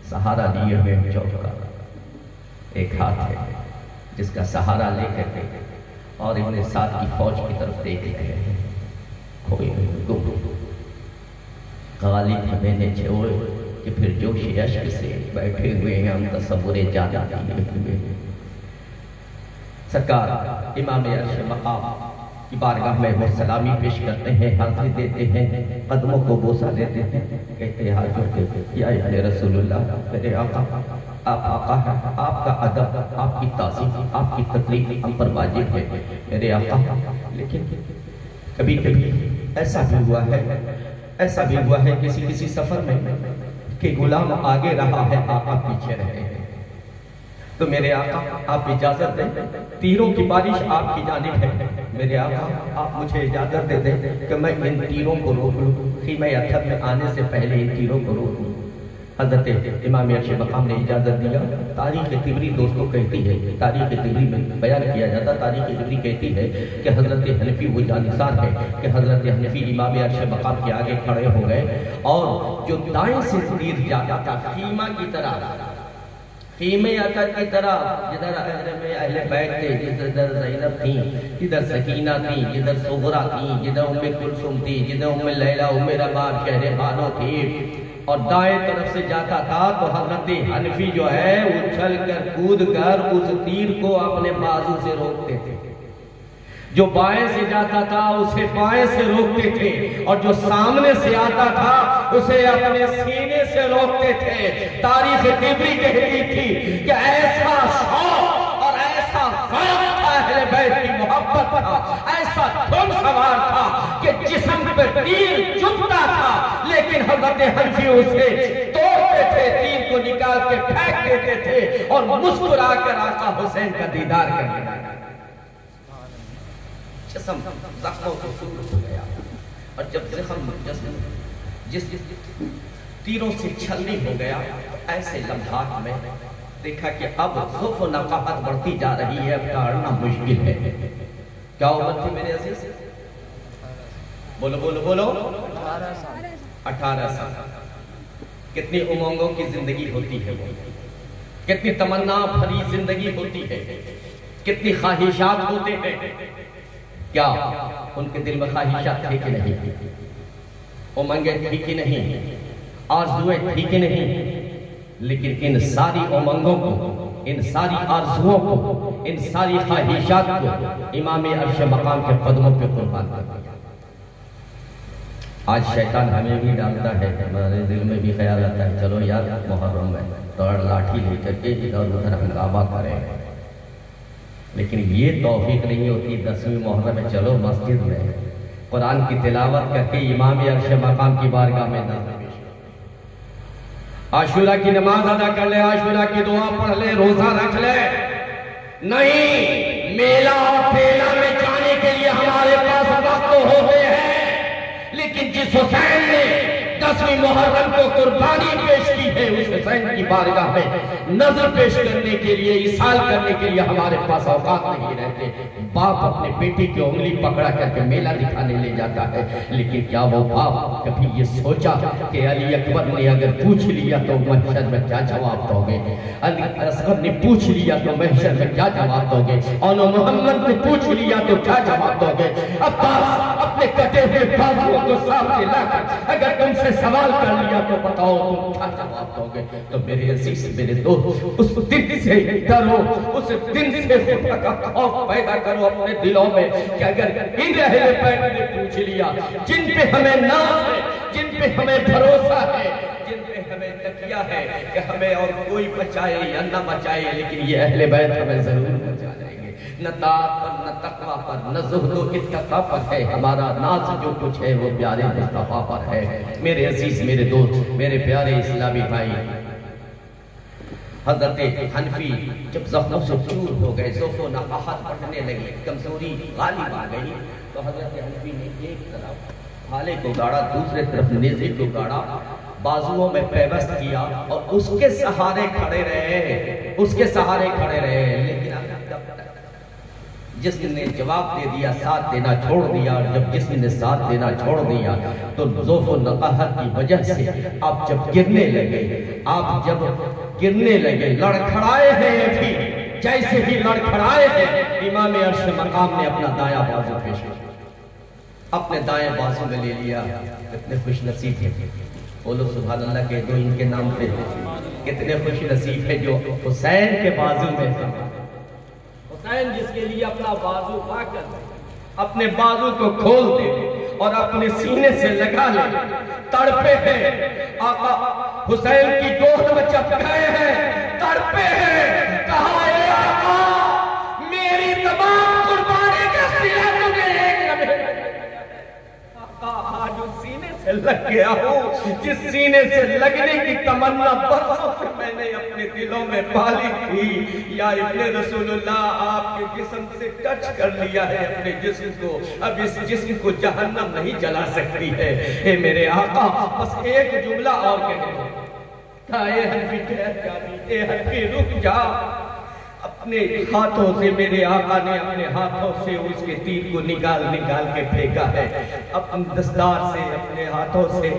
سہارا لیے ہوئے ہیں چوک کا، ایک ہاتھ ہے جس کا سہارا لے کر کے اور انہیں ساتھ کی فوج کی طرف دیکھ رہے ہیں، کھوئے ہوئے غالب ہمیں نے چھوڑے کہ پھر جوش عشق سے بیٹھے ہوئے ہیں ہم تصور جانا دیے ہوئے ہیں۔ سرکار امام عرش مقام کی بارگاہ میں وہ سلامی پیش کرتے ہیں، حاضری دیتے ہیں، قدموں کو بوسہ دیتے ہیں، کہتے ہیں حاضر کے یا اہل رسول اللہ، میرے آقا آپ آقا ہیں، آپ کا ادب، آپ کی تعظیم، آپ کی تقریب ہم پر واجب ہے میرے آقا، لیکن کبھی کبھی ایسا بھی ہوا ہے کسی سفر میں کہ غلام آگے رہا ہے آقا پیچھے رہے ہیں، تو میرے آقا آپ اجازت دیں، تیروں کی بارش آپ کی جانب ہے، میرے آقا آپ مجھے اجازت دے دیں کہ میں ان تیروں کو روک لوں، خیمہ اطہر میں آنے سے پہلے ان تیروں کو روک لوں۔ حضرت امام عرش مقام نے اجازت دیا۔ تاریخ طبری دوستوں کہتی ہے، تاریخ طبری میں بیان کیا جاتا، تاریخ طبری کہتی ہے کہ حضرت حنفی وہ جانثار ہے کہ حضرت حنفی امام عرش مقام کے آگے کھڑے ہو گئے، اور جو دائیں سے تیر جاتا تھا خیمہ کی طرح، خیمہ اطہر کی طرح، جدھر اہل بیت تھے، جدھر زینب تھیں، جدھر سکینہ تھیں، جدھر صغرا تھیں، جدھر ام کلثوم تھی، جدھر ام لیلہ، ام رباب، شہر بانو تھی، اور دائیں طرف سے جاتا تھا تو حضرت حنفی جو ہے اچھل کر کود کر اس تیر کو اپنے بازو سے روکتے تھے، جو بائیں سے جاتا تھا اسے بائیں سے روکتے تھے، اور جو سامنے سے آتا تھا اسے اپنے سینے سے روکتے تھے۔ تاریخ طبری کہتی تھی کہ ایسا شوق اور ایسا ذوق تھا اہل بیت کی محبت تھا، ایسا دھن سوار تھا کہ جسم پر تیر چبھتا تھا، لیکن حضرت حنفی اسے توڑتے تھے، تیر کو نکال کے پھینک دیتے تھے اور مسکرا کر آقا حسین کا دیدار کرنے لگا۔ جسم زخموں کو سور ہو گیا، اور جب زخم جس تیروں سے چھلنی ہو گیا، ایسے لمحات میں دیکھا کہ اب ضعف و نقاہت بڑھتی جا رہی ہے، اب ٹالنا مشکل ہے۔ کیا عمر تھی میرے عزیز؟ بولو بولو بولو، 18 سال۔ کتنی امنگوں کی زندگی ہوتی ہے وہ، کتنی تمنا بھری زندگی ہوتی ہے، کتنی خواہشات ہوتے ہیں۔ کیا ان کے دل میں خواہشات تھی کہ نہیں؟ امنگیں تھی کہ نہیں؟ آرزویں تھی کہ نہیں؟ لیکن ان ساری امنگوں کو، ان ساری آرزووں کو، ان ساری خواہشات کو امام عرش مقام کے قدموں پہ قربان کر دیا۔ آج شیطان ہمیں بھی ڈالتا ہے، ہمارے دل میں بھی خیال آتا ہے چلو یار محرم میں توڑ لاٹھی لے کر کے ادھر ادھر ہنگامہ کریں، لیکن یہ توفیق نہیں ہوتی 10ویں محرم میں چلو مسجد میں قرآن کی تلاوت کر کے امام عرش مقام کی بارگاہ میں نظر پیش کرو، عاشورہ کی نماز ادا کر لے، عاشورہ کی دعا پڑھ لے، روزہ رکھ لے۔ نہیں، میلہ اور ٹھیلا میں جانے کے لیے ہمارے پاس وقت تو ہوتے ہیں، لیکن جس حسین نے 10ویں محرم کو قربانی پیش کی ہے، اس حسین کی بارگاہ میں نظر پیش کرنے کے لیے، اصال کرنے کے لیے ہمارے پاس اوقات نہیں رہتے۔ باپ اپنے بیٹی کی انگلی پکڑا کر کے میلہ دکھانے لے جاتا ہے، لیکن کیا وہ باپ کبھی یہ سوچا کہ علی اکبر نے اگر پوچھ لیا تو محشر میں کیا جواب دو گے؟ علی اصغر نے پوچھ لیا تو محشر میں کیا جواب دو گے؟ اور محمد نے پوچھ لیا تو کیا جواب دو گے؟ عباس اپنے کٹے ہوئے بازوؤں کو سامنے لا کر اگر تم سے سوال کر لیا تو بتاؤ تم کیا جواب دو گے؟ تو میرے عزیز، میرے دوست، اس دن سے ڈرو، اس دن سے خدا کا خوف پیدا کرو اپنے دلوں میں کہ اگر ان اہل بیت نے پوچھ لیا، جن پہ ہمیں ناز ہے، جن پہ ہمیں بھروسہ ہے، جن پہ ہمیں تکیہ ہے کہ ہمیں اور کوئی بچائے یا نہ بچائے، لیکن یہ اہل بیت ہمیں ضرور بچا جائیں گے۔ نہ طاعت پر، نہ تقوی پر، نہ زہد و اتقا پر ہے، ہمارا ناز جو کچھ ہے وہ پیارے مصطفیٰ پر ہے۔ میرے عزیز، میرے دوست، میرے پیارے اسلامی بھائی، حضرت حنفی جب زخموں سے چور ہو گئے، ضعف و نقاہت بڑھنے لگی، کمزوری غالب آ گئی، تو حضرت حنفی نے ایک طرف بھالے کو گاڑا، دوسرے طرف نیزے کو گاڑا، بازوؤں میں پیوست کیا اور اس کے سہارے کھڑے رہے، اس کے سہارے کھڑے رہے۔ لیکن جسم نے جواب دے دیا، ساتھ دینا چھوڑ دیا، اور جب جسم نے ساتھ دینا چھوڑ دیا تو ضعف و نقاہت کی وجہ سے آپ جب گرنے لگے، لڑکھڑائے ہیں ابھی، جیسے ہی لڑکھڑائے ہیں، امام عرش مقام نے اپنا دایاں بازو پیش کیا، اپنے دائیں بازو میں لے لیا۔ کتنے خوش نصیب ہیں، بولو سبحان اللہ کہہ دو ان کے نام پہ، کتنے خوش نصیب ہیں جو حسین کے بازو میں ہیں۔ حسین جس کے لیے اپنا بازو پا کر اپنے بازو کو کھول دے اور اپنے سینے سے لگا لے، تڑپے ہیں آقا حسین کی گود میں چپکائے ہیں، تڑپے ہیں، کہا اے آقا میری تمام قربانی کا سلہ تجھے ایک لمحے، آقا آج اس سینے سے لگ گیا ہوں جس سینے سے لگنے کی تمنا برسوں سے میں نے اپنے دلوں میں پالی تھی۔ یا ابن رسول اللہ آپ کے جسم سے ٹچ کر لیا ہے اپنے جسم کو، اب اس جسم کو جہنم نہیں جلا سکتی ہے۔ اے میرے آقا بس ایک جملہ اور کہہ دو، کہا اے حنفی ٹھہر جا، اے حنفی رک جا۔ اپنے ہاتھوں سے میرے آقا نے اپنے ہاتھوں سے اس کے تیر کو نکال کے پھینکا ہے، اپنے دستار سے، اپنے ہاتھوں سے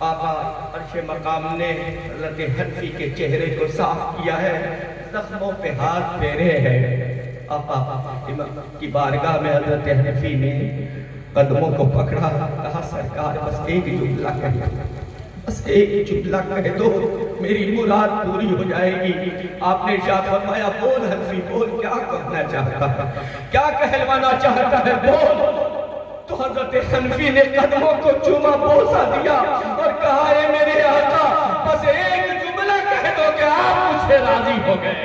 آقا عرش مقام نے حضرت حنفی کے چہرے کو صاف کیا ہے، زخموں پہ ہاتھ پھیرے ہیں۔ آقا کی بارگاہ میں حضرت حنفی نے قدموں کو پکڑا، کہا سرکار بس ایک جملہ کہہ دو، بس ایک جملہ کہہ دو، میری مراد پوری ہو جائے گی۔ آپ نے ارشاد فرمایا بول حنفی بول، کیا کہنا چاہتا ہے، کیا کہلوانا چاہتا ہے، بول۔ تو حضرت حنفی نے قدموں کو چوما بوسا دیا اور کہا اے میرے آقا بس ایک جملہ کہہ دو کہ آپ مجھ سے راضی ہو گئے،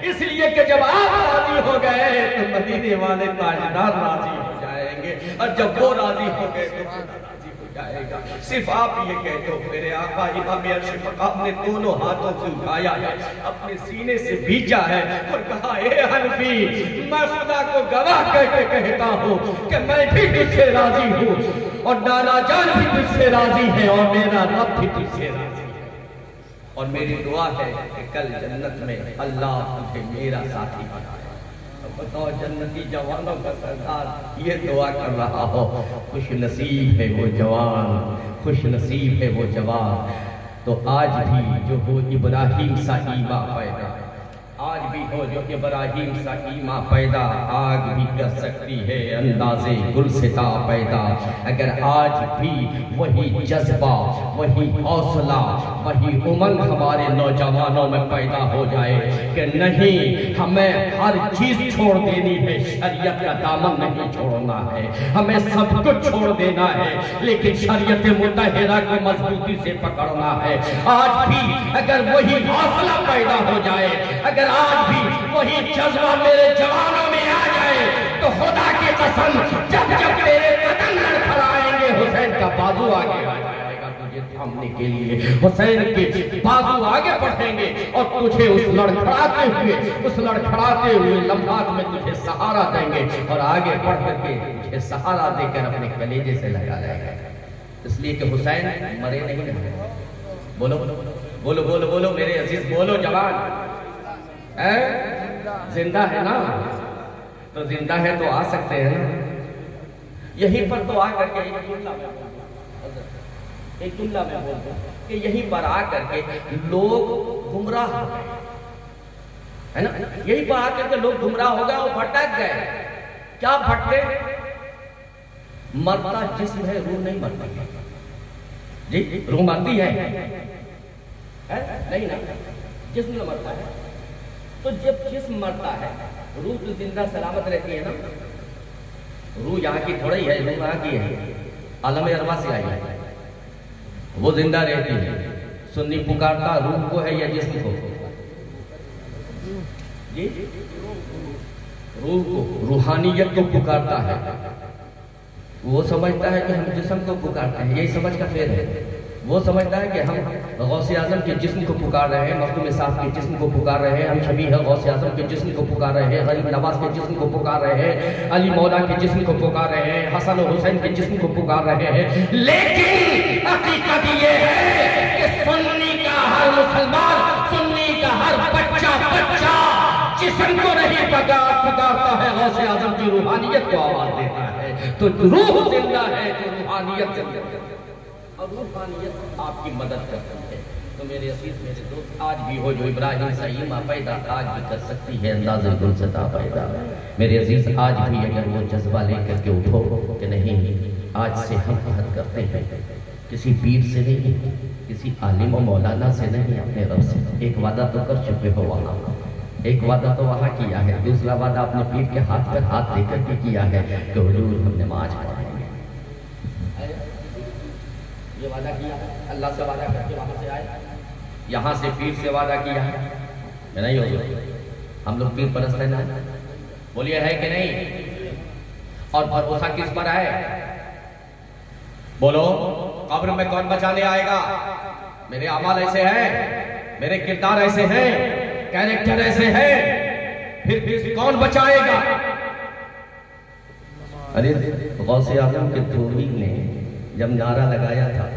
اس لیے کہ جب آپ راضی ہو گئے تو مدینے والے تاجدار راضی ہو جائیں گے، اور جب وہ راضی ہو گئے تو راضی ہو جائے گا۔ صرف آپ یہ کہہ دو، میرے آقا امام عرش مقام نے دونوں ہاتھوں سے اٹھایا ہے، اپنے سینے سے بھیجا ہے اور کہا اے حنفی میں خدا کو گواہ کر کے کہتا ہوں کہ میں بھی تجھ سے راضی ہوں، اور نانا جان بھی تجھ سے راضی ہے، اور میرا رب بھی تجھ سے راضی ہے، اور میری دعا ہے کہ کل جنت میں اللہ تجھے میرا ساتھی بنائے۔ بتاؤ جنتی جوانوں کا سردار یہ دعا کر رہا ہو، خوش نصیب ہے وہ جوان، خوش نصیب ہے وہ جوان۔ تو آج بھی جو ہو ابراہیم سا ایمان پیدا، آج بھی ہو جو ابراہیم سا ایمان پیدا، آگ بھی کر سکتی ہے انداز گلستہ پیدا۔ اگر آج بھی وہی جذبہ، وہی حوصلہ، وہی امنگ ہمارے نوجوانوں میں پیدا ہو جائے کہ نہیں ہمیں ہر چیز چھوڑ دینی ہے، شریعت کا دامن نہیں چھوڑنا ہے، ہمیں سب کچھ چھوڑ دینا ہے، لیکن شریعت مطہرہ کو مضبوطی سے پکڑنا ہے۔ آج بھی اگر وہی حوصلہ پیدا ہو جائے، اگر آج بھی وہی جذبہ میرے جوانوں میں آ جائے، تو خدا کی قسم جب میرے قدم لڑکھڑائیں گے حسین کا بازو آگے آ جائے گا تجھے تھامنے کے لیے، حسین کے بازو آگے بڑھیں گے اور تجھے اس لڑکھڑاتے ہوئے لمحات میں تجھے سہارا دیں گے، اور آگے بڑھ کر کے تجھے سہارا دے کر اپنے کلیجے سے لگا لیں گے، اس لیے کہ حسین مرے نہیں ہیں۔ بولو بولو بولو بولو میرے عزیز، بولو جوان، زندہ ہے نا؟ تو زندہ ہے تو آ سکتے ہیں نا؟ یہیں پر تو آ کر کے ایک جملہ میں بول دوں کہ یہیں پر آ کر کے لوگ گمراہ ہو گئے، ہے نا؟ یہیں پر آ کر کے لوگ گمراہ ہو گئے اور بھٹک گئے۔ کیا بھٹکے؟ مرتا جسم ہے، روح نہیں مرتی۔ جی روح مرتی ہے نہیں نا، جسم نہ مرتا ہے۔ تو جب جسم مرتا ہے روح تو زندہ سلامت رہتی ہے نا؟ روح یہاں کی تھوڑا ہی ہے، روح یہاں کی ہے، عالم ارواح سے آئی ہے، وہ زندہ رہتی ہے۔ سنی پکارتا روح کو ہے یا جسم کو؟ جی روح کو، روحانیت کو پکارتا ہے. وہ سمجھتا ہے کہ ہم جسم کو پکارتے ہیں، یہی سمجھ کا فیل ہے. وہ سمجھتا ہے کہ ہم غوث اعظم کے جسم کو پکار رہے ہیں، مخدوم صاحب کے جسم کو پکار رہے ہیں، ہم شبیہ غوث اعظم کے جسم کو پکار رہے ہیں، غریب نواز کے جسم کو پکار رہے ہیں، علی مولا کے جسم کو پکار رہے ہیں، حسن و حسین کے جسم کو پکار رہے ہیں. لیکن حقیقت یہ ہے کہ سنی کا ہر مسلمان، سنی کا ہر بچہ جسم کو نہیں پکارتا ہے، غوث اعظم کی روحانیت کو آواز دیتا ہے. تو روح زندہ ہے تو روحانیت زندہ ہے، اور روحانیت آپ کی مدد کرتی ہے. تو میرے عزیز میرے دوست، آج بھی ہو جو ابراہیم سیمہ پیدا آج بھی کر سکتی ہے انداز گلزدہ پیدا. میرے عزیز آج بھی اگر وہ جذبہ لے کر کے اٹھو کہ نہیں آج سے ہم عہد کرتے ہیں کسی پیر سے نہیں، کسی عالم و مولانا سے نہیں، اپنے رب سے. ایک وعدہ تو کر چکے ہو وہاں، ایک وعدہ تو وہاں کیا ہے، دوسرا وعدہ اپنے پیر کے ہاتھ پر ہاتھ دے کر کے کیا ہے کہ حضور ہم نماز پڑھیں گے. یہ وعدہ کیا ہے، اللہ سے وعدہ کر کے وہاں سے آئے، یہاں سے پیر سے وعدہ کیا ہے. نہیں ہوگا ہم لوگ پیر پرست ہیں نا، بولیے ہے کہ نہیں؟ اور بھروسہ کس پر ہے؟ بولو قبر میں کون بچانے آئے گا؟ میرے اعمال ایسے ہیں، میرے کردار ایسے ہیں، کیریکٹر ایسے ہیں، پھر کون بچائے گا؟ ارے غوث اعظم کے دھوبی نے جب نعرہ لگایا تھا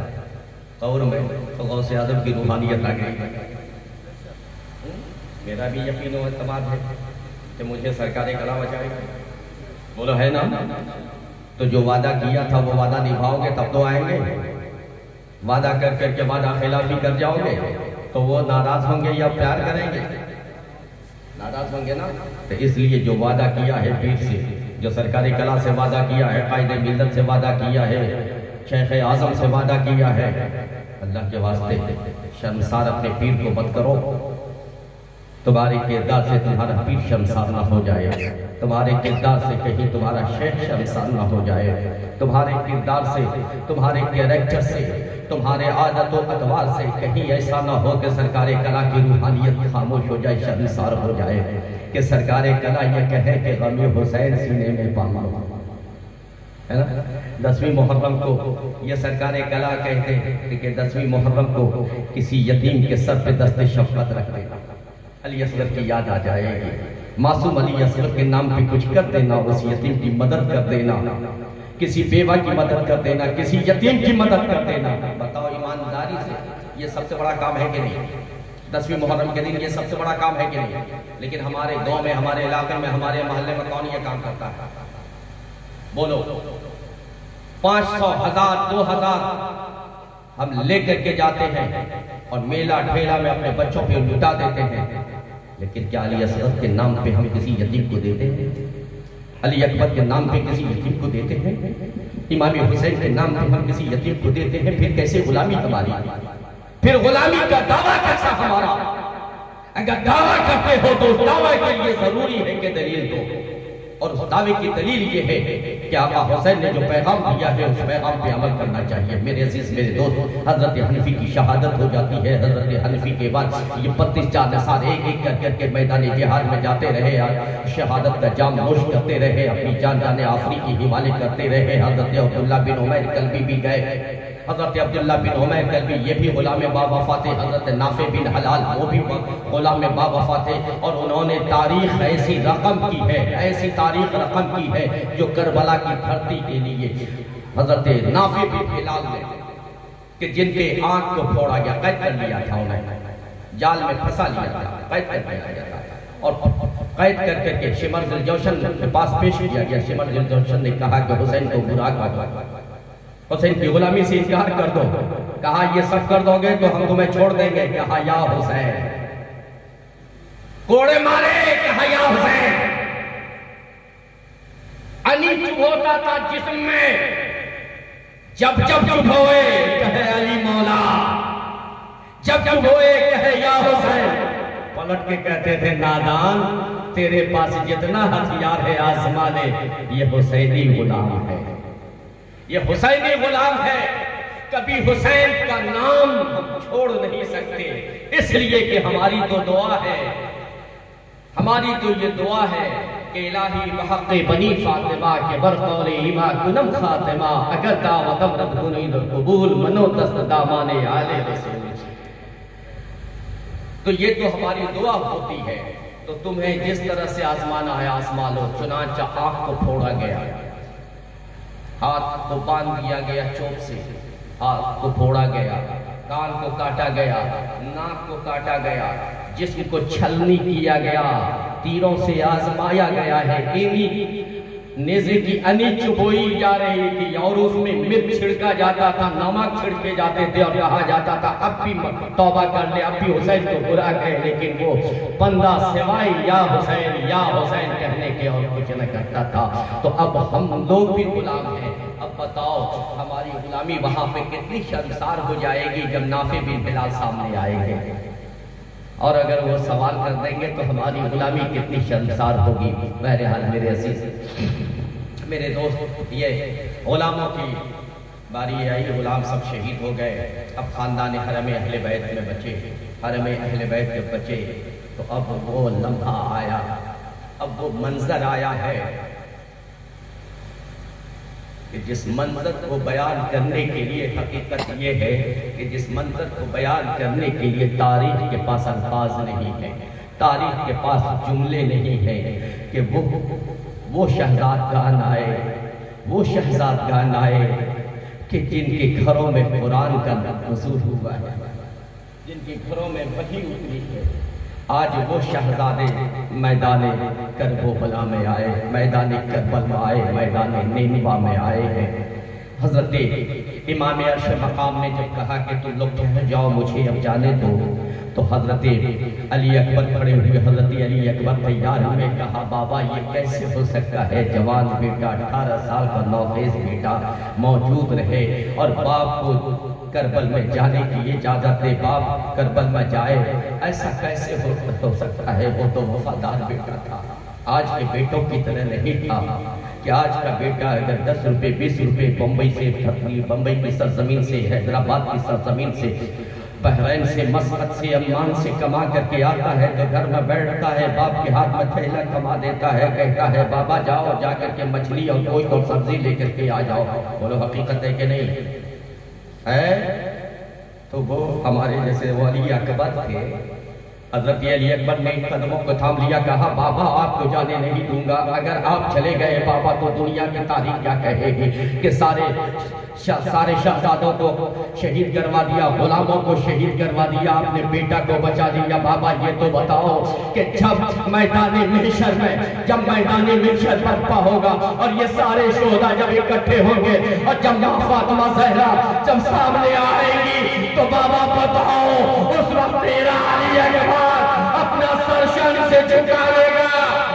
قبر میں تو غوث اعظم کی روحانیت آ گئی. میرا بھی یقین و اعتماد ہے کہ مجھے سرکار کلا بچائے گا. بولو ہے نا؟ تو جو وعدہ کیا تھا وہ وعدہ نبھاؤ گے تب تو آئیں گے. وعدہ کر کر کے وعدہ خلافی کر جاؤ گے تو وہ ناراض ہوں گے یا پیار کریں گے؟ ناراض ہوں گے نا. تو اس لیے جو وعدہ کیا ہے پیر سے، جو سرکار کلا سے وعدہ کیا ہے، قائد ملت سے وعدہ کیا ہے، شیخ اعظم سے وعدہ کیا ہے، اللہ کے واسطے شرمسار اپنے پیر کو مت کرو. تمہارے کردار سے تمہارا پیر شرمسار نہ ہو جائے، تمہارے کردار سے کہیں تمہارا شیخ شرمسار نہ ہو جائے، تمہارے کردار سے، تمہارے کیریکٹر سے، تمہارے عادت و اطوار سے کہیں ایسا نہ ہو کہ سرکار کلا کی روحانیت خاموش ہو جائے، شرمسار ہو جائے، کہ سرکار کلا یہ کہے کہ غم حسین سینے میں پامال ہے نا. 10ویں محرم کو یہ سرکار کلا کہتے ہیں کہ 10ویں محرم کو کسی یتیم کے سر پہ دست شفقت رکھ دینا، علی اصغر کی یاد آ جائے گی. معصوم علی اصغر کے نام پہ کچھ کر دینا، اس یتیم کی مدد کر دینا، کسی بیوہ کی مدد کر دینا، کسی یتیم کی مدد کر دینا. بتاؤ ایمانداری سے یہ سب سے بڑا کام ہے کہ نہیں؟ 10ویں محرم کے دن یہ سب سے بڑا کام ہے کہ نہیں؟ لیکن ہمارے گاؤں میں، ہمارے علاقے میں، ہمارے محلے میں کون یہ کام کرتا ہے؟ بولو 500 1000 2000 ہم لے کر کے جاتے ہیں اور میلہ ٹھیلا میں اپنے بچوں پہ لٹا دیتے ہیں. لیکن کیا علی اصغر کے نام پہ ہم کسی یتیم کو دیتے ہیں؟ علی اکبر کے نام پہ کسی یتیم کو دیتے ہیں؟ امام حسین کے نام پہ ہم کسی یتیم کو دیتے ہیں؟ پھر کیسے غلامی ہماری؟ پھر غلامی کا دعویٰ کیسا ہمارا؟ اگر دعویٰ کرتے ہو تو اس دعویٰ کے لیے ضروری ہے کہ دلیل دو، اور اس دعوے کی دلیل یہ ہے کہ آقا حسین نے جو پیغام دیا ہے اس پیغام پہ عمل کرنا چاہیے. میرے عزیز میرے دوست، حضرت حنفی کی شہادت ہو جاتی ہے. حضرت حنفی کے بعد یہ 32 جانثار ایک ایک کر کر کے میدان جہاد میں جاتے رہے، شہادت کا جام نوش کرتے رہے، اپنی جان جانے آفری کی حوالے کرتے رہے. حضرت عبداللہ بن عمیر کلبی بھی گئے، حضرت عبداللہ بن عمیر کلبی یہ بھی غلام با وفا تھے. حضرت نافع بن حلال وہ بھی غلام با وفا تھے، اور انہوں نے تاریخ ایسی رقم کی ہے، ایسی تاریخ رقم کی ہے جو کربلا کی دھرتی کے لیے حضرت نافع بن حلال نے، کہ جن کے آنکھ کو پھوڑا گیا، قید کر لیا تھا، انہیں جال میں پھنسا لیا تھا، قید کر لیا گیا تھا، اور قید کر کے شمر ذوالجوشن کے پاس پیش کیا گیا. شمر ذوالجوشن نے کہا کہ حسین کو برا کر، حسین کی غلامی سے انکار کر دو. کہا یہ سب کر دو گے تو ہم تمہیں چھوڑ دیں گے. کہا یا حسین، کوڑے مارے، کہا یا حسین. علی چپ ہوتا تھا جسم میں، جب جب چپ ہوئے کہے علی مولا، جب چپ ہوئے کہے یا حسین. پلٹ کے کہتے تھے نادان، تیرے پاس جتنا ہتھیار ہے آزما لے، یہ حسینی غلام ہے، یہ حسینی غلام ہے. کبھی حسین کا نام ہم چھوڑ نہیں سکتے، اس لیے کہ ہماری تو دعا ہے ہماری تو یہ دعا ہے کہ الہی بحق بنی فاطمہ کے برقول ایما کنم خاتمہ اگر دعوتم رب کنید قبول منو دست دامان آل رسول. تو یہ تو ہماری دعا ہوتی ہے. تو تمہیں جس طرح سے آزمانا ہے آزما لو. چنانچہ آنکھ کو پھوڑا گیا, ہاتھ کو باندھ دیا گیا چوک سے, ہاتھ کو پھوڑا گیا, کان کو کاٹا گیا, ناک کو کاٹا گیا, جسم کو چھلنی کیا گیا, تیروں سے آزمایا گیا ہے. نیزے کی انی چبوئی جا رہی تھی اور اس میں مرچ چھڑکا جاتا تھا, نمک چھڑکے جاتے تھے اور کہا جاتا تھا اب بھی توبہ کر لے, اب بھی حسین کو برا کہے. لیکن وہ بندہ سوائے یا حسین کہنے کے اور کچھ نہ کرتا تھا. تو اب ہم لوگ بھی غلام ہیں. اب بتاؤ ہماری غلامی وہاں پہ کتنی شرمسار ہو جائے گی جب نافع بن بلال سامنے آئیں گے, اور اگر وہ سوال کر دیں گے تو ہماری غلامی کتنی شرمسار ہوگی. بہرحال میرے عزیز, میرے دوست, یہ غلاموں کی باری آئی. غلام سب شہید ہو گئے. اب خاندان حرم اہل بیت میں بچے, حرم اہل بیت کے بچے. تو اب وہ لمحہ آیا, اب وہ منظر آیا ہے کہ جس منظر کو بیان کرنے کے لیے حقیقت یہ ہے کہ جس منظر کو بیان کرنے کے لیے تاریخ کے پاس الفاظ نہیں ہے, تاریخ کے پاس جملے نہیں ہیں کہ وہ شہزادگان آئے, وہ شہزادگان آئے کہ جن کے گھروں میں قرآن کا نزول ہوا ہے, جن کے گھروں میں وحی اتری ہے. آج وہ شہزادے میدان کربلا میں آئے, میدان کربل میں آئے, میدان نینوا میں آئے ہیں. حضرت امام عرش مقام نے جب کہا کہ تم لوگ ٹھہر جاؤ, مجھے اب جانے دو, تو حضرت علی اکبر کھڑے ہوئے. حضرت علی اکبر تیار ہوئے, کہا بابا یہ کیسے ہو سکتا ہے, جوان بیٹا 18 سال کا نوخیز بیٹا موجود رہے اور باپ کو کربل میں جانے کی اجازت دے, باپ کربل میں جائے, ایسا کیسے ہو سکتا ہے. وہ تو وفادار بیٹا تھا, آج کے بیٹوں کی طرح نہیں تھا کہ آج کا بیٹا اگر 10 روپے 20 روپے بمبئی سے, بمبئی کی سرزمین سے, حیدرآباد کی سرزمین سے, بحرین سے, مسقط سے, عمان سے کما کر کے آتا ہے تو گھر میں بیٹھتا ہے, باپ کے ہاتھ میں تھیلا کما دیتا ہے, کہتا ہے بابا جاؤ جا کر کے مچھلی اور گوشت اور سبزی لے کر کے آ جاؤ. بولو حقیقت ہے کہ نہیں ہے؟ تو وہ ہمارے جیسے وہ علی اکبر تھے. حضرت علی اکبر نے قدموں کو تھام لیا, کہا بابا آپ کو جانے نہیں دوں گا, اگر آپ چلے گئے بابا تو دنیا کی تاریخ کیا کہے گی کہ سارے شہزادوں کو شہید کروا دیا, غلاموں کو شہید کروا دیا, آپ نے بیٹا کو بچا دیا. بابا یہ تو بتاؤ کہ جب میدان محشر برپا ہوگا اور یہ سارے شہداء جب اکٹھے ہوں گے اور جب ماں فاطمہ زہرا جب سامنے آئے گی تو بابا بتاؤ اس وقت تیرا علی اکبر اپنا سر شان سے جھکاوے گا.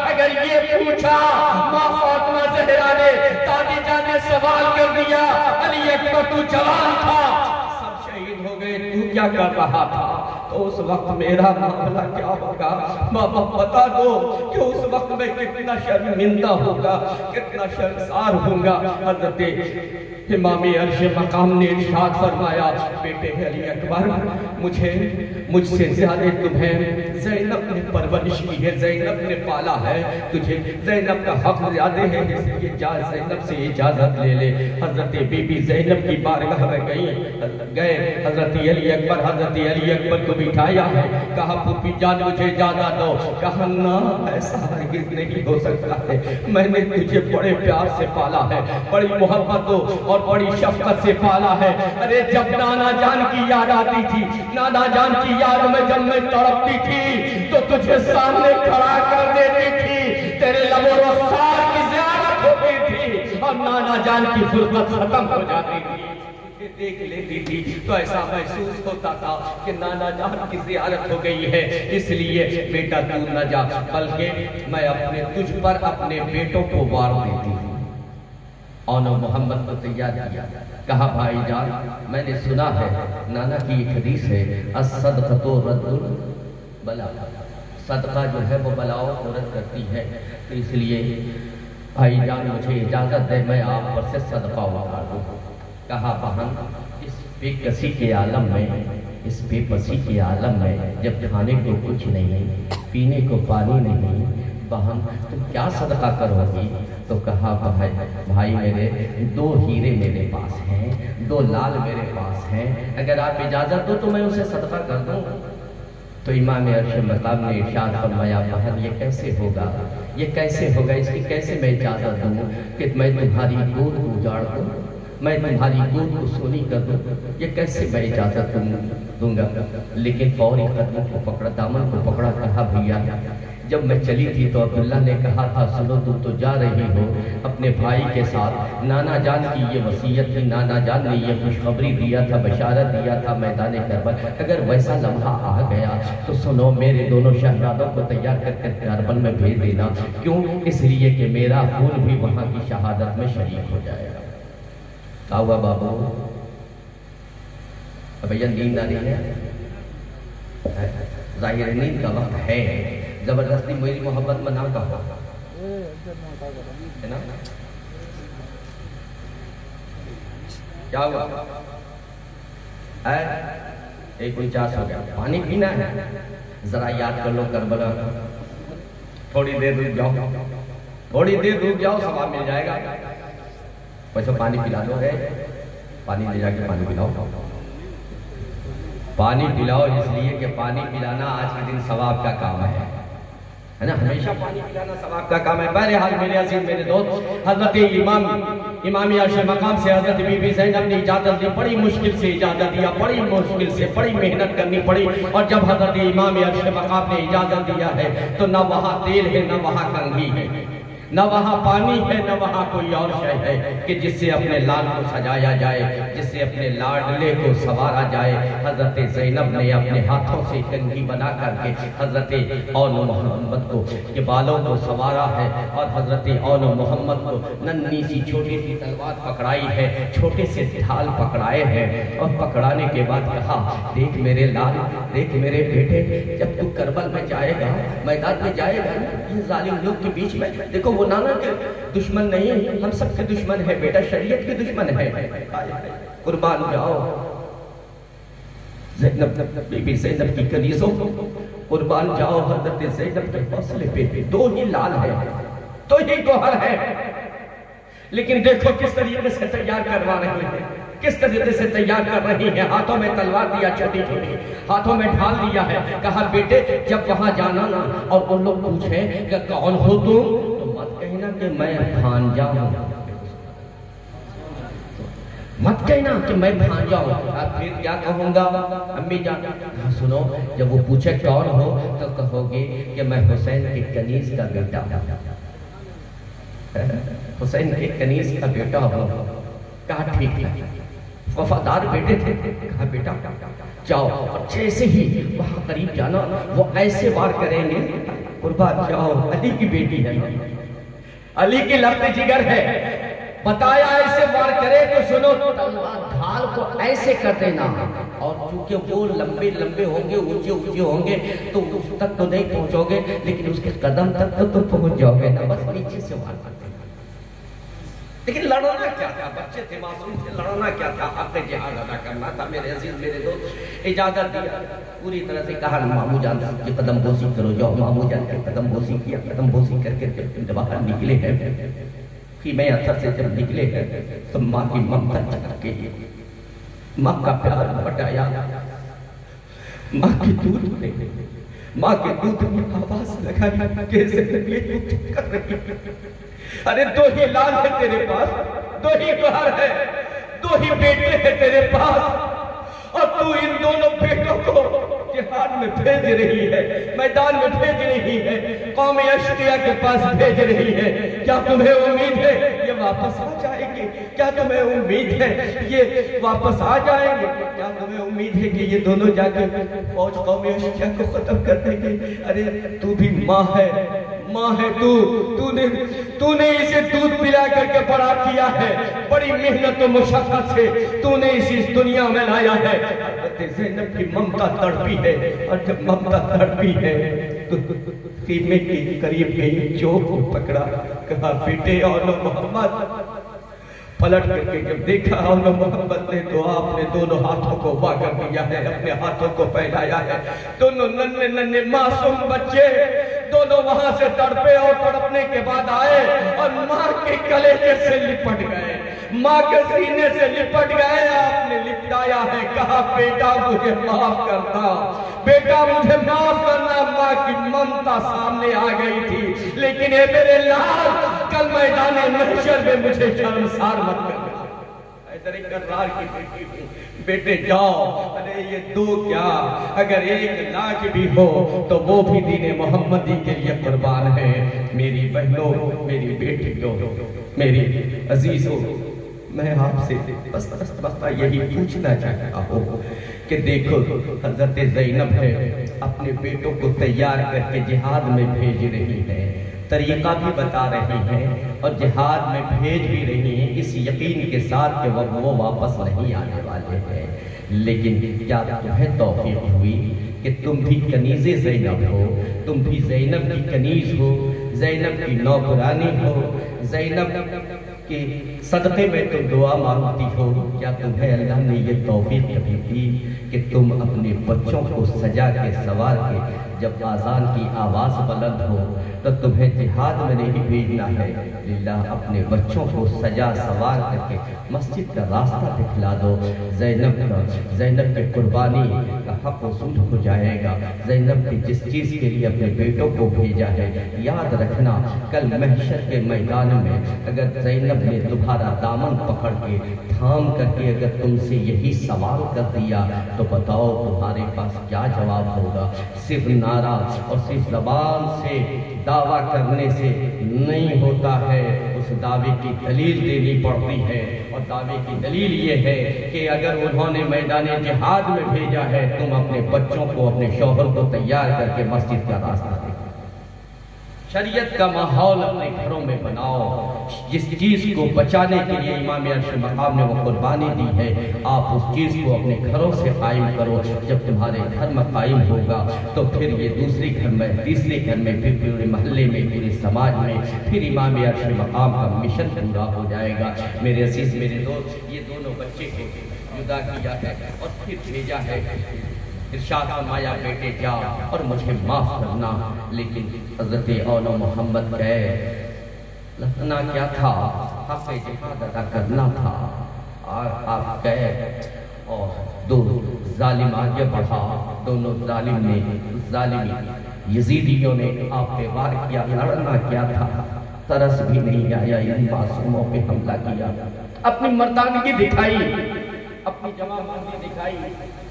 اگر یہ پوچھا ماں فاطمہ زہرا نے, دادی جان نے سوال کر دیا, علی اکبر تو جوان تھا, سب شہید ہو گئے, تو کیا کر رہا تھا, تو اس وقت میرا معاملہ کیا ہوگا. بابا بتا دو کہ اس وقت میں کتنا شرمندہ ہوگا, کتنا شرمسار ہوں گا. حضرت امام عرش مقام نے ارشاد فرمایا, بیٹے علی اکبر مجھ سے زیادہ تمہیں زینب نے پرورش کی ہے, زینب نے پالا ہے تجھے, زینب کا حق زیادہ ہے, اس لیے جا زینب سے اجازت لے لے. حضرت بی بی زینب کی بارگاہ میں گئے حضرت علی اکبر کو بٹھایا ہے, کہا پھوپھی جان مجھے اجازت دو. کہا نا ایسا ہرگز نہیں ہو سکتا ہے, میں نے تجھے بڑے پیار سے پالا ہے, بڑی محبت اور بڑی شفقت سے پالا ہے. ارے جب نانا جان کی یاد آتی تھی, نانا جان کی یاد میں جب میں تڑپتی تھی تو تجھے سامنے کھڑا کر دیتی تھی, تیرے لب و رخسار کی زیارت ہوتی تھی اور نانا جان کی فرقت ختم ہو جاتی تھی, دیکھ لیتی تھی تو ایسا محسوس ہوتا تھا کہ نانا جان کی زیارت ہو گئی ہے. اس لیے بیٹا تو نہ جا, بلکہ میں تجھ پر اپنے بیٹوں کو وار دیتی ہوں. اور محمد کو تیار کیا, کہا بھائی جان میں نے سنا ہے, نانا کی ایک حدیث ہے, الصدقۃ رد البلا, صدقہ جو ہے وہ بلاؤں کو رد کرتی ہے. تو اس لیے بھائی جان مجھے اجازت دے میں آپ پر سے صدقہ اٹھا دوں. کہا بہن اس بے کسی کے عالم میں اس بے بسی کے عالم میں جب کھانے کو کچھ نہیں، پینے کو پانی نہیں، بہن تم کیا صدقہ کرو گی؟ تو کہا بھائی میرے 2 ہیرے میرے پاس ہیں، 2 لال میرے پاس ہیں، اگر آپ اجازت دو تو میں اسے صدقہ کر دوں۔ تو امام عرش مقام نے ارشاد فرمایا بہن یہ کیسے ہوگا، یہ کیسے ہوگا، اس کی کیسے میں اجازت دوں کہ میں تمہاری گود کو اجاڑ دوں، میں تمہاری گود کو سونی کر دوں، یہ کیسے میں اجازت دوں گا؟ لیکن فوری قدموں کو پکڑا، دامن کو پکڑا، کہا بھیا جب میں چلی تھی تو عبداللہ نے کہا تھا سنو تم تو جا رہی ہو اپنے بھائی کے ساتھ، نانا جان کی یہ وصیت تھی، نانا جان نے یہ خوشخبری دیا تھا، بشارت دیا تھا میدان کربل، اگر ویسا لمحہ آ گیا تو سنو میرے دونوں شہزادوں کو تیار کر کے کربل میں بھیج دینا، کیوں؟ اس لیے کہ میرا خون بھی وہاں کی شہادت میں شریک ہو جائے گا۔ کہا ہوا بابو بھیا نیند آ رہی ہے، ظاہر نیند کا وقت ہے، زبردستی میری محبت میں نہ کہو، ہے نا؟ کیا ہوا؟ 1:49 ہو گیا، پانی پینا ہے، ذرا یاد کر لو کربلا، تھوڑی دیر رک جاؤ، تھوڑی دیر رک جاؤ، ثواب مل جائے گا۔ ویسے پانی پلا دو، پانی لے جا کے پانی پلاؤ، پانی پلاؤ، اس لیے کہ پانی پلانا آج کے دن ثواب کا کام ہے نا، ہمیشہ پانی پلانا ثواب کا کام ہے۔ بہرحال میرے عزیز میرے دوست، حضرت امام عرش مقام سے حضرت بی بی زینب نے اجازت دی، بڑی مشکل سے اجازت دیا، بڑی مشکل سے، بڑی محنت کرنی پڑی، اور جب حضرت امام عرش مقام نے اجازت دیا ہے تو نہ وہاں تیل ہے، نہ وہاں کنگھی ہے، نہ وہاں پانی ہے، نہ وہاں کوئی اور شے ہے کہ جس سے اپنے لال کو سجایا جائے، جس سے اپنے لاڈلے کو سوارا جائے۔ حضرت زینب نے اپنے ہاتھوں سے کنگھی بنا کر کے حضرت اون محمد کو کے بالوں کو سوارا ہے، اور حضرت اون محمد کو ننھی سی چھوٹی سی تلوار پکڑائی ہے، چھوٹے سے ڈھال پکڑائے ہیں، اور پکڑانے کے بعد کہا دیکھ میرے لال، دیکھ میرے بیٹے، جب تو کربل میں جائے گا، میدان میں جائے گا، ان ظالم لوگ کے بیچ میں، دیکھو وہ نانا کے دشمن نہیں، ہم سب کے دشمن ہے بیٹا، شریعت کے دشمن ہے، قربان جاؤ زینب، بی بی زینب کی کنیزوں، قربان جاؤ حضرت زینب کے حوصلے پہ، 2 ہی لال ہے، 2 ہی گوہر ہے، لیکن دیکھو کس طریقے سے تیار کروا رہی ہے، کس طریقے سے تیار کر رہی ہے، ہاتھوں میں تلوار دیا چھوٹی چھوٹی، ہاتھوں میں ڈھال دیا ہے، کہا بیٹے جب وہاں جانا نا اور ان لوگ پوچھیں کہ کون ہو تم، تو مت کہنا کہ میں بھانجا ہوں، مت کہنا کہ میں بھانجا ہوں، پھر کیا کہوں گا امی جان؟ سنو جب وہ پوچھے کون ہو تو کہو گے کہ میں حسین کے کنیز کا بیٹا ہوں، حسین کے کنیز کا بیٹا ہوں۔ کہا ٹھیک ہے، وفادار بیٹے تھے، کہا بیٹا جاؤ، اور جیسے ہی وہاں قریب جانا وہ ایسے وار کریں گے، قربان جاؤ علی کی بیٹی ہے، علی کی لفظ جگر ہے، بتایا ایسے وار کرے تو سنو تلوار ڈھال کو ایسے کر دینا، اور چونکہ وہ لمبے لمبے ہوں گے، اونچے اونچے ہوں گے تو اس تک تو نہیں پہنچو گے، لیکن اس کے قدم تک تو تم پہنچ جاؤ گے نا، بس نیچے سے وار کر دینا۔ لیکن لڑنا کیا تھا، بچے تھے، معصوم تھے، لڑنا کیا تھا، حق جہاد ادا کرنا تھا۔ میرے عزیز میرے دوست اجازت دیا، پوری طرح سے کہا مامو جان کی قدم بوسی کرو، جاؤ مامو جان کی قدم بوسی کیا، قدم بوسی کر کے جب باہر نکلے ہیں، خیمہ اثر سے جب نکلے ہیں تو ماں کی ممتا چکر کے ماں کا پیار بٹایا، ماں کی دودھ میں آواز لگائی کہ زندگی اٹھ کر رہی، ارے 2 ہی لال ہے تیرے پاس، 2 ہی گوہر ہے، 2 ہی بیٹے ہیں تیرے پاس، اور تو ان دونوں بیٹوں کو جہاد میں بھیج رہی ہے، میدان میں بھیج رہی ہے، قوم اشقیہ کے پاس بھیج رہی ہے، کیا تمہیں امید ہے یہ واپس آ جائیں گے؟ کیا تمہیں امید ہے یہ واپس آ جائیں گے؟ کیا تمہیں امید ہے کہ یہ دونوں جا کے فوج قوم اشقیہ کو ختم کر دیں گے؟ ارے تو بھی ماں ہے، ماں ہے تو نے اسے دودھ پلا کر کے بڑا کیا ہے، بڑی محنت و مشقت سے تو نے اسے اس دنیا میں لایا ہے۔ حضرت زینب کی ممتا تڑپی ہے، اور جب ممتا تڑپی ہے تو خیمے کے قریب گئی، چوک کو پکڑا، کہا بیٹے اور محمد پلٹ کر کے جب دیکھا انہوں محمد نے تو آپ نے دونوں ہاتھوں کو با کر دیا ہے، اپنے ہاتھوں کو پھیلایا ہے. دونوں ننھے ننھے معصوم بچے دونوں وہاں سے تڑپے اور تڑپنے کے بعد آئے اور ماں کے کلیجے سے لپٹ گئے، ماں کے سینے سے لپٹ گئے. آپ نے لپٹایا ہے، کہا بیٹا مجھے معاف کرنا، بیٹا مجھے معاف کرنا. ماں کی ممتا سامنے آ گئی تھی، لیکن اے میرے لال کل میدان محشر میں مجھے شرمسار مت کر. ادھر اقرار کی بیٹی ہوں، بیٹے جاؤ. ارے یہ دو کیا، اگر 1,00,000 بھی ہو تو وہ بھی دین محمدی کے لیے قربان ہے. میری بہنوں، میری بیٹیوں، میری عزیزوں، میں آپ سے بس یہی پوچھنا چاہتا ہوں کہ دیکھو حضرت زینب ہے، اپنے بیٹوں کو تیار کر کے جہاد میں بھیج رہی ہے، طریقہ بھی بتا رہی ہیں اور جہاد میں بھیج بھی رہی ہیں اس یقین کے ساتھ کہ وہ واپس نہیں آنے والے ہیں. لیکن کیا تمہیں توفیق ہوئی کہ تم بھی کنیز زینب ہو، تم بھی زینب کی کنیز ہو، زینب کی نوکرانی ہو، زینب کہ صدقے میں تم دعا مانگتی ہو؟ کیا تمہیں اللہ نے یہ توفیق کبھی دی کہ تم اپنے بچوں کو سجا کے سوار کے جب آذان کی آواز بلند ہو تو تمہیں جہاد میں نہیں بھیجنا ہے، للہ اپنے بچوں کو سجا سوار کر کے مسجد کا راستہ دکھلا دو. زینب کی قربانی کا حق وصول ہو جائے گا. زینب کی جس چیز کے لیے اپنے بیٹوں کو بھیجا ہے، یاد رکھنا کل محشر کے میدان میں اگر زینب نے تمہارا دامن پکڑ کے تھام کر کے اگر تم سے یہی سوال کر دیا تو بتاؤ تمہارے پاس کیا جواب ہوگا؟ صرف نعرہ اور صرف زبان سے دعویٰ کرنے سے نہیں ہوتا ہے، اس دعوے کی دلیل دینی پڑتی ہے. اور دعوے کی دلیل یہ ہے کہ اگر انہوں نے میدان جہاد میں بھیجا ہے، تم اپنے بچوں کو، اپنے شوہر کو تیار کر کے مسجد کا راستہ دکھاؤ. شریعت کا ماحول اپنے گھروں میں بناؤ. جس چیز کو بچانے کے لیے امام عرش مقام نے وہ قربانی دی ہے، آپ اس چیز کو اپنے گھروں سے قائم کرو. جب تمہارے گھر میں قائم ہوگا تو پھر یہ دوسرے گھر میں، تیسرے گھر میں، پھر پورے محلے میں، پورے سماج میں، پھر امام عرش مقام کا مشن پورا ہو جائے گا. میرے عزیز، میرے دوست، یہ دونوں بچے کو جدا کیا ہے اور پھر بھیجا ہے. ارشاد فرمایا بیٹے جا اور مجھے معاف کرنا. لیکن حضرت اولو محمد گئے، لکھنا کیا تھا؟ حق جہاد ادا کرنا تھا. اور آپ گئے اور دو ظالم آگے بڑھا. دونوں ظالم نے، ظالمی یزیدیوں نے آپ پہ وار کیا. لڑنا کیا تھا؟ ترس بھی نہیں آیا ان معصوموں پہ حملہ کیا. اپنی مردانگی دکھائی، اپنی جمع مردی دکھائی،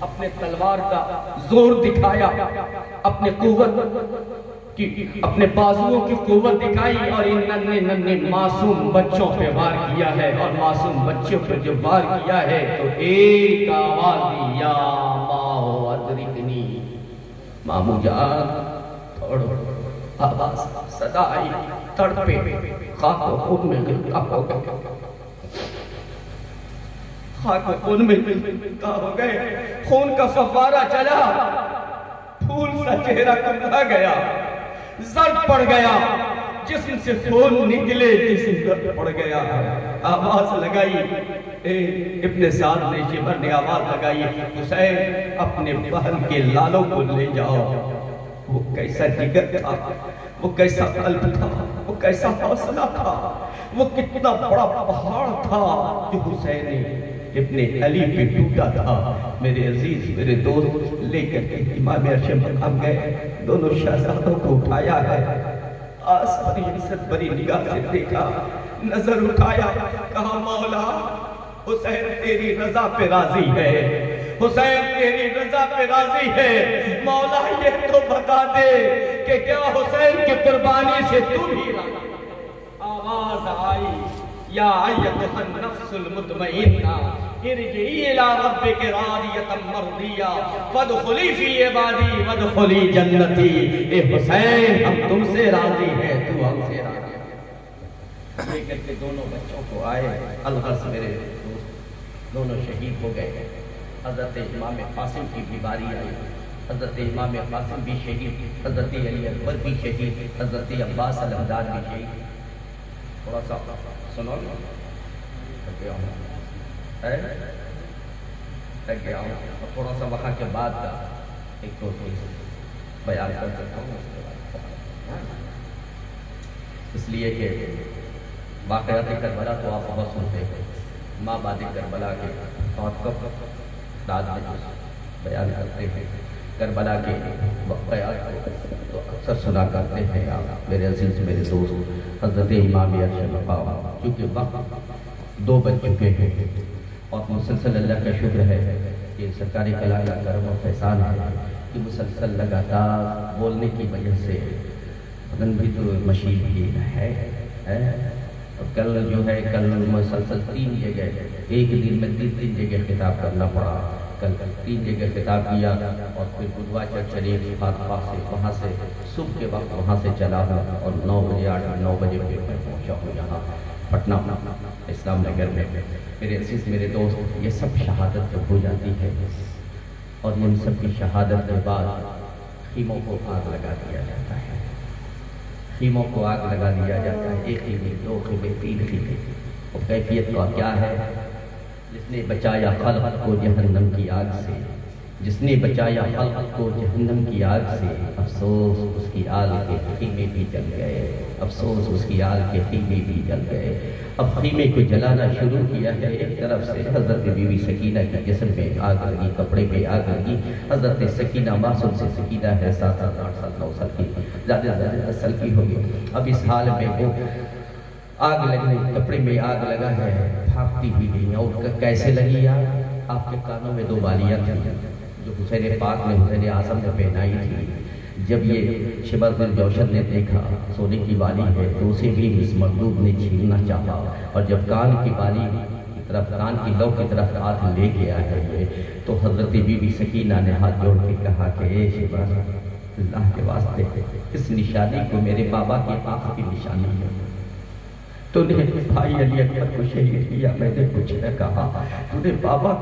اپنے تلوار کا زور دکھایا، اپنے قوت کی، اپنے بازوؤں کی قوت دکھائی اور ان ننھے ننھے معصوم بچوں پہ وار کیا ہے. اور معصوم بچوں پہ جب وار کیا ہے تو ایک آواز دی، یا ماں ادرکنی، مامو جان توڑو. آواز صدا آئی، تڑپے خاک و خون میں گلتا ہو گئے، خاک و خون میں گلتا ہو گئے. خون کا فوارہ چلا، پھول سا چہرہ کملا گیا، زرد پڑ گیا، جسم سے خون نکلے، جسم زرد پڑ گیا. آواز لگائی، ابن سعد نے، شبر نے آواز لگائی، حسین اپنے بہن کے لالوں کو لے جاؤ. وہ کیسا جگر تھا، وہ کیسا قلب تھا، وہ کیسا حوصلہ تھا، وہ کتنا بڑا پہاڑ تھا جو حسین ابن علی پہ ٹوٹا تھا. میرے عزیز، میرے دوست، لے کر کے امام عرش مقام گئے. دونوں شہزادوں کو اٹھایا ہے، آسمانی عزت بری نگاہ سے دیکھا، نظر اٹھایا، کہا مولا حسین تیری رضا پہ راضی ہے، حسین تیری رضا پہ راضی ہے. مولا یہ تو بتا دے کہ کیا حسین کی قربانی سے تو بھی راضی. آواز آئی، یا ایتھا النفس المطمئنہ ارجعی الی ربک راضیۃ مرضیہ فادخلی فی عبادی وادخلی جنتی. اے حسین ہم تم سے راضی ہیں، تو ہم سے راضی ہے. لے کر کے دونوں بچوں کو آئے. الغرض میرے دوست، دونوں شہید ہو گئے. حضرت امام قاسم کی بھی باری آئی. حضرت امام قاسم بھی شہید، حضرت علی اکبر بھی شہید، حضرت عباس علمدار بھی شہید. تھوڑا سا سنو. تک گیا ہوں اور تھوڑا سا وہاں کے بعد کا ایک دو چیز بیان کر سکتا ہوں اس لیے کہ واقعات کربلا تو آپ بہت سنتے ہیں، ماں باد کربلا کے اور کب رات میں بیان کرتے ہیں کربلا کے واقعات تو اکثر سنا کرتے ہیں آپ میرے عزیز میرے دوست حضرت امام عرش مقام، کیونکہ وقت 2 بج چکے ہیں اور مسلسل اللہ کا شکر ہے کہ سرکاری کلام کا کرم و احسان ہے کہ مسلسل لگاتار بولنے کی وجہ سے بدن بھی تو مشین بھی ہے اور کل جو ہے کل مسلسل 3 جگہ ایک دن میں 3 جگہ خطاب کرنا پڑا، کل 3 جگہ خطاب کیا اور پھر بدوا چرچ شریف فاطمہ سے وہاں سے صبح کے وقت وہاں سے چلا ہوں اور 9 بجے 9 بجے پھر میں پہنچا ہوں یہاں پٹنہ اسلام نگر میں۔ میرے عزیز میرے دوست یہ سب شہادت جب ہو جاتی ہے اور ان سب کی شہادت کے بعد خیموں کو آگ لگا دیا جاتا ہے، خیموں کو آگ لگا دیا جاتا ہے، 1 خیمے 2 خیمے 3 خیمے، اور کیفیت کا کیا ہے؟ جس نے بچایا خلق کو جہنم کی آگ سے، جس نے بچایا خلق کو جہنم کی آگ سے، افسوس اس کی آل کے خیمے بھی جل گئے، افسوس اس کی آل کے خیمے بھی جل گئے۔ اب خیمے کو جلانا شروع کیا ہے، ایک طرف سے حضرت بی بی سکینہ کی جسم میں آگ لگی، کپڑے میں آگ لگی، حضرت سکینہ معصوم سے سکینہ ہے 7 سال 8 سال 9 سال کی، زیادہ 10 سال کی ہوگی۔ اب اس حال میں وہ آگ لگی، کپڑے میں آگ لگا ہے، بھاگتی ہوئی گئی، اور کیسے لگی آگ؟ آپ کے کانوں میں 2 بالیاں تھیں جو حسین پاک نے حسین اعظم نے پہنائی تھی۔ جب یہ شبر بن جوشن نے دیکھا سونے کی بالی ہے تو اسے بھی اس مردوب نے چھیننا چاہا، اور جب کان کی بالی کی طرف کان کی لو کی طرف ہاتھ لے گیا ہے یہ تو حضرت بی بی سکینہ نے ہاتھ جوڑ کے کہا کہ اے شبر اللہ کے واسطے اس نشانی کو میرے بابا کی آنکھ کی نشانی ہے، تو نے بھائی علی اکبر کو شہید کیا، میں نے کچھ نہ کہا، تو نے بابا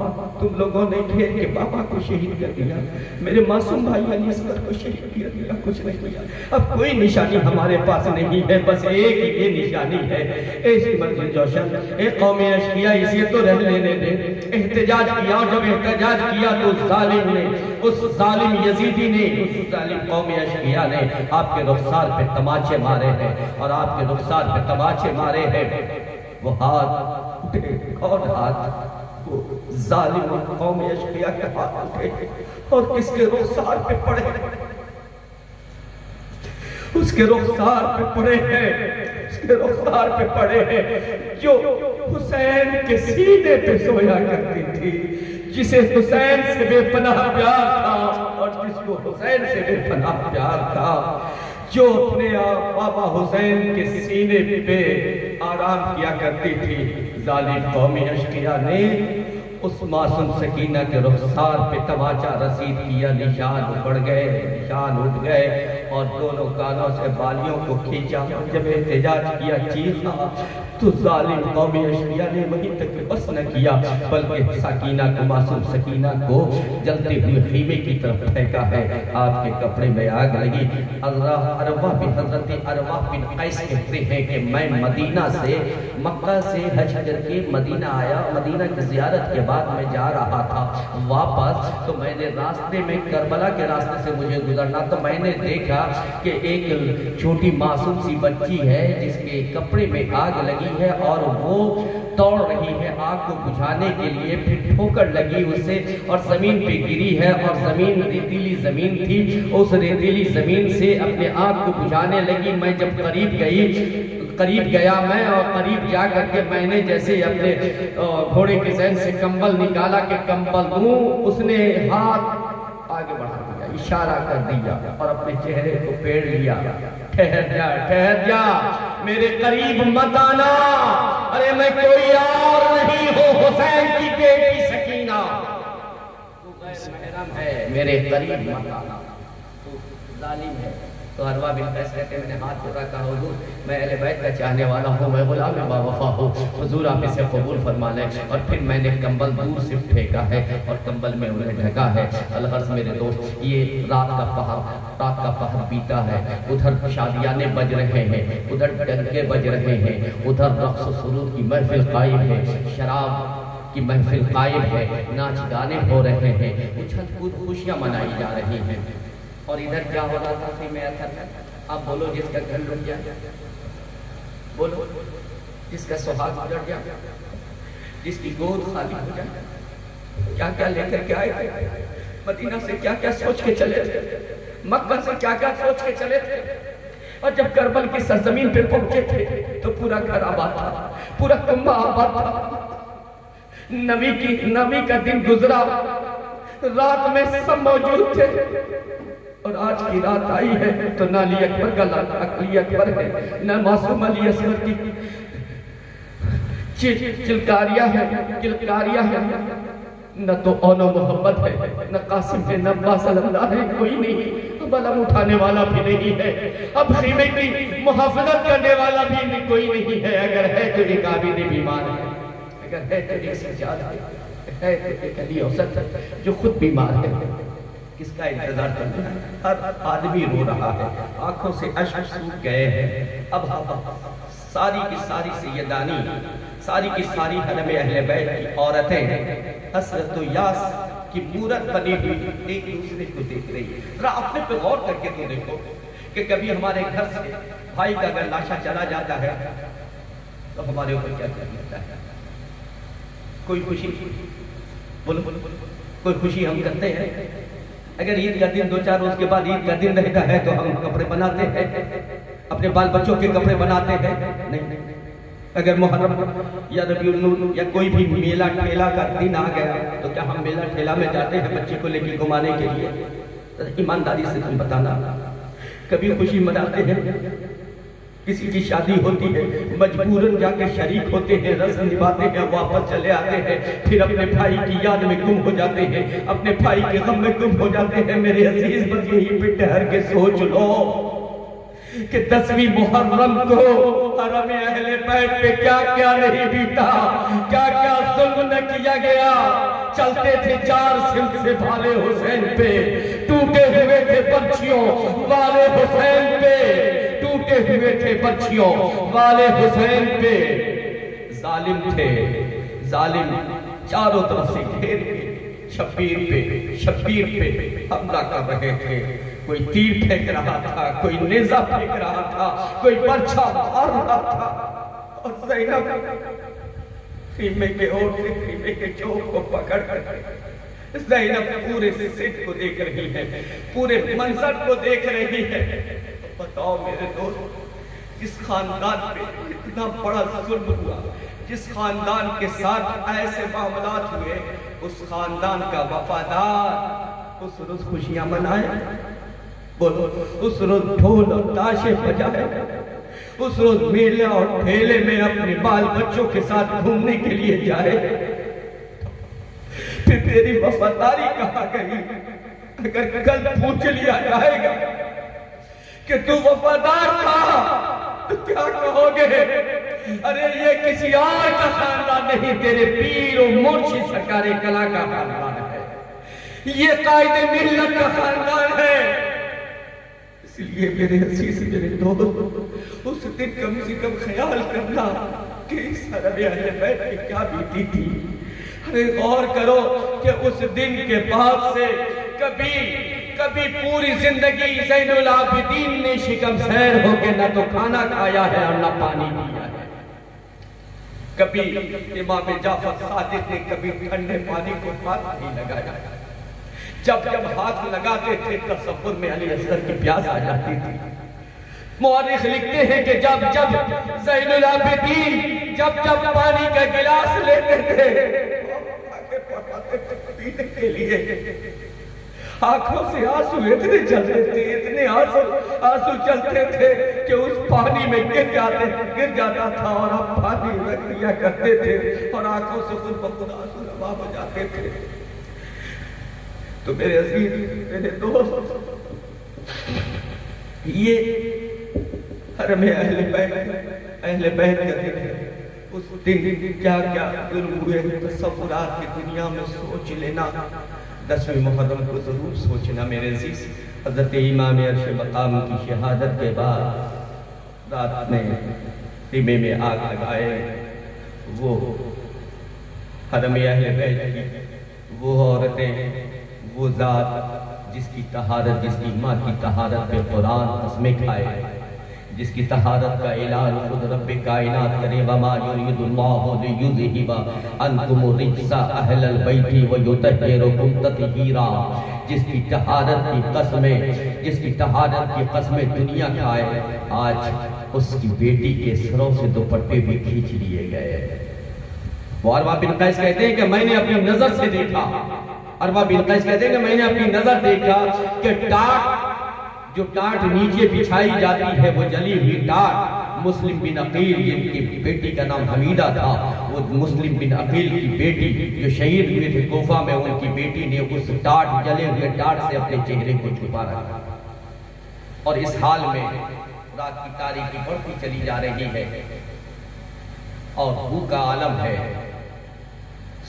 تم لوگوں نے گھیر کے بابا کو شہید کر دیا، میرے معصوم بھائی علی اکبر کو شہید کر دیا، کچھ نہیں کیا۔ اب کوئی نشانی ہمارے پاس نہیں ہے، بس ایک ہی یہ نشانی ہے، اے شبر بن جوشن، اے قوم اشقیاء اسے تو رہ لینے دے۔ احتجاج کیا، جب احتجاج کیا تو ظالم نے، اس ظالم یزیدی نے، اس ظالم قوم اشقیاء نے آپ کے رخسار پہ تماچے مارے ہیں، اور آپ کے رخسار پہ تماچے مارے ہیں۔ وہ ہاتھ اٹھے، کون ہاتھ؟ وہ ظالم قوم اشقیاء کے ہاتھ اٹھے اور کس کے رخسار پہ پڑے؟ اس کے رخسار پہ پڑے ہیں، اس کے رخسار پہ پڑے ہیں جو حسین کے سینے پہ سویا کرتی تھی، جسے حسین سے بے پناہ پیار تھا اور جس کو حسین سے بے پناہ پیار تھا، جو اپنے بابا حسین کے سینے پہ آرام کیا کرتی تھی۔ ظالم قوم اشقیاء نے اس معصوم سکینہ کے رخسار پہ تماچا رسید کیا، نشان اکھڑ گئے، نشان اٹھ گئے، اور دونوں کانوں سے بالیوں کو کھینچا، جب احتجاج کیا چیخا تو ظالم قوم اشقیاء نے وہیں تک بس نہ کیا بلکہ سکینہ کو، معصوم سکینہ کو جلتے ہوئے خیمے کی طرف پھینکا ہے۔ آپ کے کپڑے میں آگ لگی۔ حضرت ارواح بن قیس کہتے ہیں کہ میں مدینہ سے مکہ سے حج کر کے مدینہ آیا، مدینہ کی زیارت کے بعد میں جا رہا تھا واپس، تو میں نے راستے میں کربلا کے راستے سے مجھے گزرنا، تو میں نے دیکھا کہ ایک چھوٹی معصوم سی بچی ہے جس کے کپڑے میں آگ لگی ہے اور وہ دوڑ رہی ہے آگ کو بجھانے کے لیے، پھر ٹھوکر لگی اسے اور زمین پہ گری ہے، اور زمین ریتیلی زمین تھی، اس ریتیلی زمین سے اپنے آگ کو بجھانے لگی۔ میں جب قریب گیا میں، اور قریب جا کر کے میں نے جیسے اپنے گھوڑے کے ذہن سے کمبل نکالا کہ کمبل دوں، اس نے ہاتھ آگے بڑھا دیا، اشارہ کر دیا اور اپنے چہرے کو پھیر لیا۔ ٹھہر جا میرے قریب مت آنا، ارے میں کوئی اور نہیں ہوں، حسین کی بیٹی سکینہ، تو غیر محرم ہے، میرے قریب مت آنا، تو ظالم ہے، تو عروہ بن قیس کہتے ہیں میں نے ہاتھ اٹھا کہا حضور میں اہل بیت کا چاہنے والا ہوں، میں غلام با وفا ہوں، حضور آپ اسے قبول فرما لیں۔ اور پھر میں نے کمبل دور سے پھینکا ہے اور کمبل میں انہیں ڈھکا ہے۔ الغرض میرے دوست یہ رات کا پہر بیتا ہے، ادھر شادیانے بج رہے ہیں، ادھر ڈنکے بج رہے ہیں، ادھر رقص و سرود کی محفل قائم ہے، شراب کی محفل قائم ہے، ناچ گانے ہو رہے ہیں، اچھل کود خوشیاں منائی جا رہی ہیں۔ اور ادھر کیا ہو رہا تھا خیمے اثر میں؟ اب بولو جس کا گھر لٹ جائے، بولو جس کا سہاگ اجڑ جائے، جس کی گود خالی ہو جائے، کیا کیا لے کر کے آئے تھے؟ مدینہ سے کیا کیا سوچ کے چلے تھے، مکہ سے کیا کیا سوچ کے چلے تھے، اور جب کربل کی سرزمین پہ پہنچے تھے تو پورا گھر آباد تھا، پورا کنبہ آباد تھا۔ نوی کا دن گزرا، رات میں سب موجود تھے، اور آج کی رات آئی ہے تو نہ علی اکبر کا علی اکبر ہے، نہ معصوم علی اصغر کی چلکاریاں ہیں، نہ تو اون و محبت ہے، نہ قاسم ہے، نہ عباس صلی اللہ ہے، کوئی نہیں، اب علم اٹھانے والا بھی نہیں ہے، اب خیمے کی محافظت کرنے والا بھی کوئی نہیں ہے۔ اگر ہے تو ایک عابد بیمار ہے، اگر ہے تو ایک سجاد ہے تو ایک علی اوسط جو خود بیمار ہے۔ کس کا انتظار کر رہا ہے؟ ہر آدمی رو رہا ہے، آنکھوں سے اشک سوکھ گئے ہیں۔ اب ساری کی ساری سیدانی، ساری کی ساری حرم اہل بیت کی عورتیں حسرت و یاس کی مورت بنی ہوئی ایک دوسرے کو دیکھ رہی ہے۔ ذرا اپنے پہ غور کر کے تو دیکھو کہ کبھی ہمارے گھر سے بھائی کا اگر لاشا چلا جاتا ہے تو ہمارے اوپر کیا کرتا ہے؟ کوئی خوشی بولو، کوئی خوشی ہم کرتے ہیں؟ اگر عید کا دن 2-4 روز کے بعد عید کا دن رہتا ہے تو ہم کپڑے بناتے ہیں، اپنے بال بچوں کے کپڑے بناتے ہیں؟ نہیں۔ اگر محرم یا ربیع الاول یا کوئی بھی میلہ ٹھیلا کا دن آ گیا تو کیا ہم میلہ ٹھیلا میں جاتے ہیں بچے کو لے کے گھمانے کے لیے؟ ایمانداری سے تم بتانا، کبھی خوشی مناتے ہیں؟ کسی کی شادی ہوتی ہے مجبوراً جا کے شریک ہوتے ہیں، رسم نبھاتے ہیں، واپس چلے آتے ہیں، پھر اپنے بھائی کی یاد میں گم ہو جاتے ہیں، اپنے بھائی کے غم میں گم ہو جاتے ہیں۔ میرے عزیز بس یہی پہ ٹھہر کے سوچ لو کہ 10ویں محرم کو حرم اہل بیت پہ کیا کیا نہیں بیتا، کیا کیا ظلم نہ کیا گیا۔ چلتے تھے 4 سمت سے بھالے حسین پہ، ٹوٹے ہوئے تھے برچھیوں والے حسین پہ، ٹوٹے ہوئے تھے برچھیوں والے حسین پہ۔ ظالم تھے، ظالم چاروں طرف سے گھیر کے شبیر پہ حملہ کر رہے تھے۔ کوئی تیر پھینک رہا تھا، کوئی نیزہ پھینک رہا تھا، کوئی برچھا مار رہا تھا، اور زینب خیمے کے اوٹ سے خیمے کے چوک کو پکڑ کر زینب پورے سیٹ کو دیکھ رہی ہے، پورے منظر کو دیکھ رہی ہے۔ بتاؤ میرے دوست، جس خاندان پہ اتنا بڑا ظلم ہوا، جس خاندان کے ساتھ ایسے معاملات ہوئے، اس خاندان کا وفادار اس روز خوشیاں منائے، بولو اس روز ڈھول اور تاشے بجائے، اس روز میلے اور ٹھیلے میں اپنے بال بچوں کے ساتھ گھومنے کے لیے جائے، پھر تیری وفاداری کہاں گئی؟ اگر کل پوچھ لیا جائے گا کہ تو وفادار تھا تو کیا کہو گے؟ ارے یہ کسی اور کا خاندان نہیں، تیرے پیر و مرشد سرکار کلا کا خاندان ہے، یہ قائد ملت کا خاندان ہے۔ اس لیے میرے عزیز میرے دوست، اس دن کم سے کم خیال کرنا کہ اس حرم اہل بیت کی کیا بیتی تھی۔ ارے غور کرو کہ اس دن کے بعد سے کبھی پوری زندگی زین العابدین نے شکم سیر ہو کے نہ تو کھانا کھایا ہے اور نہ پانی پیا ہے۔ کبھی امام جعفر صادق نے کبھی ٹھنڈے پانی کو ہاتھ نہیں لگایا، جب ہاتھ لگاتے تھے تصور میں علی اصغر کی پیاس آ جاتی تھی۔ مورخ لکھتے ہیں کہ جب زین العابدین جب پانی کا گلاس لیتے تھے پینے کے لیے، آنکھوں سے آنسو اتنے چلتے تھے، اتنے آنسو چلتے تھے کہ اس پانی میں گر جاتا تھا، اور اب پانی رکھ دیا کرتے تھے اور آنکھوں سے خود بخود آنسو روا ہو جاتے تھے۔ تو میرے عزیز میرے دوست، یہ حرم اہل بیت کہتے ہیں اس دن کیا کیا ظلم ہوئے تصورات کی دنیا میں سوچ لینا. 10ویں محرم کو ضرور سوچنا میرے عزیز. حضرت امام عرش مقام کی شہادت کے بعد رات میں خیمے میں آگ لگائے وہ حرم اہل بیت کی وہ عورتیں وہ ذات جس کی طہارت جس کی ماں کی طہارت پہ قرآن قسمیں کھائے جس کی طہارت کا اعلان خود رب کائنات کرے وما یرید اللہ لیذہب عنکم الرجس اہل البیت ویطہرکم تطہیرا. جس کی طہارت کی قسمیں دنیا کھائے آج اس کی بیٹی کے سروں سے دوپٹے بھی کھینچ لیے گئے. وہ عروہ بن قیس کہتے ہیں کہ میں نے اپنی نظر سے دیکھا. عروہ بن قیس کہتے ہیں کہ میں نے اپنی نظر دیکھا کہ جو ٹاٹ نیچے بچھائی جاتی ہے وہ جلی ہوئی ٹاٹ مسلم بن عقیل جن کی بیٹی کا نام حمیدہ تھا وہ مسلم بن عقیل کی بیٹی جو شہید ہوئے تھے کوفہ میں ان کی بیٹی نے اس ٹاٹ جلے ہوئے ٹاٹ سے اپنے چہرے کو چھپا رکھا. اور اس حال میں رات کی تاریکی بڑھتی چلی جا رہی ہے اور بھوک کا عالم ہے.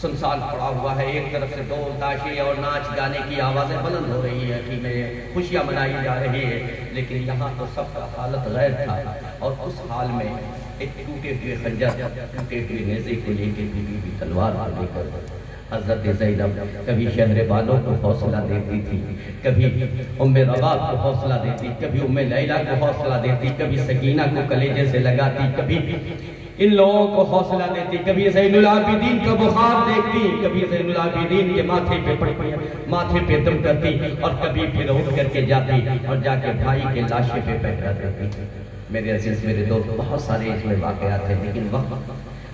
سنسان پڑا ہوا ہے. ایک طرف سے ڈول تاشے اور ناچ گانے کی آوازیں بلند ہو رہی ہے کہ میں خوشیاں منائی جا رہی ہے لیکن یہاں تو سب کا حالت غیر تھا. اور اس حال میں ایک ٹوٹے ہوئے خنجر ٹوٹے ہوئے نیزے کو لے کے بیوی بھی تلوار کو لے کر حضرت زینب کبھی شہر بانو کو حوصلہ دیتی تھی کبھی ام رباب کو حوصلہ دیتی کبھی ام لیلہ کو حوصلہ دیتی کبھی سکینہ کو کلیجے سے لگاتی کبھی ان لوگوں کو حوصلہ دیتی کبھی زین العابدین کا بخار دیکھتی کبھی زین العابدین کے ماتھے پہ دم کرتی اور کبھی پھر اٹھ کر کے جاتی اور جا کے بھائی کے لاشے پہ پہرا دیتی. میرے عزیز میرے دوست بہت سارے اس میں واقعات ہیں لیکن وقت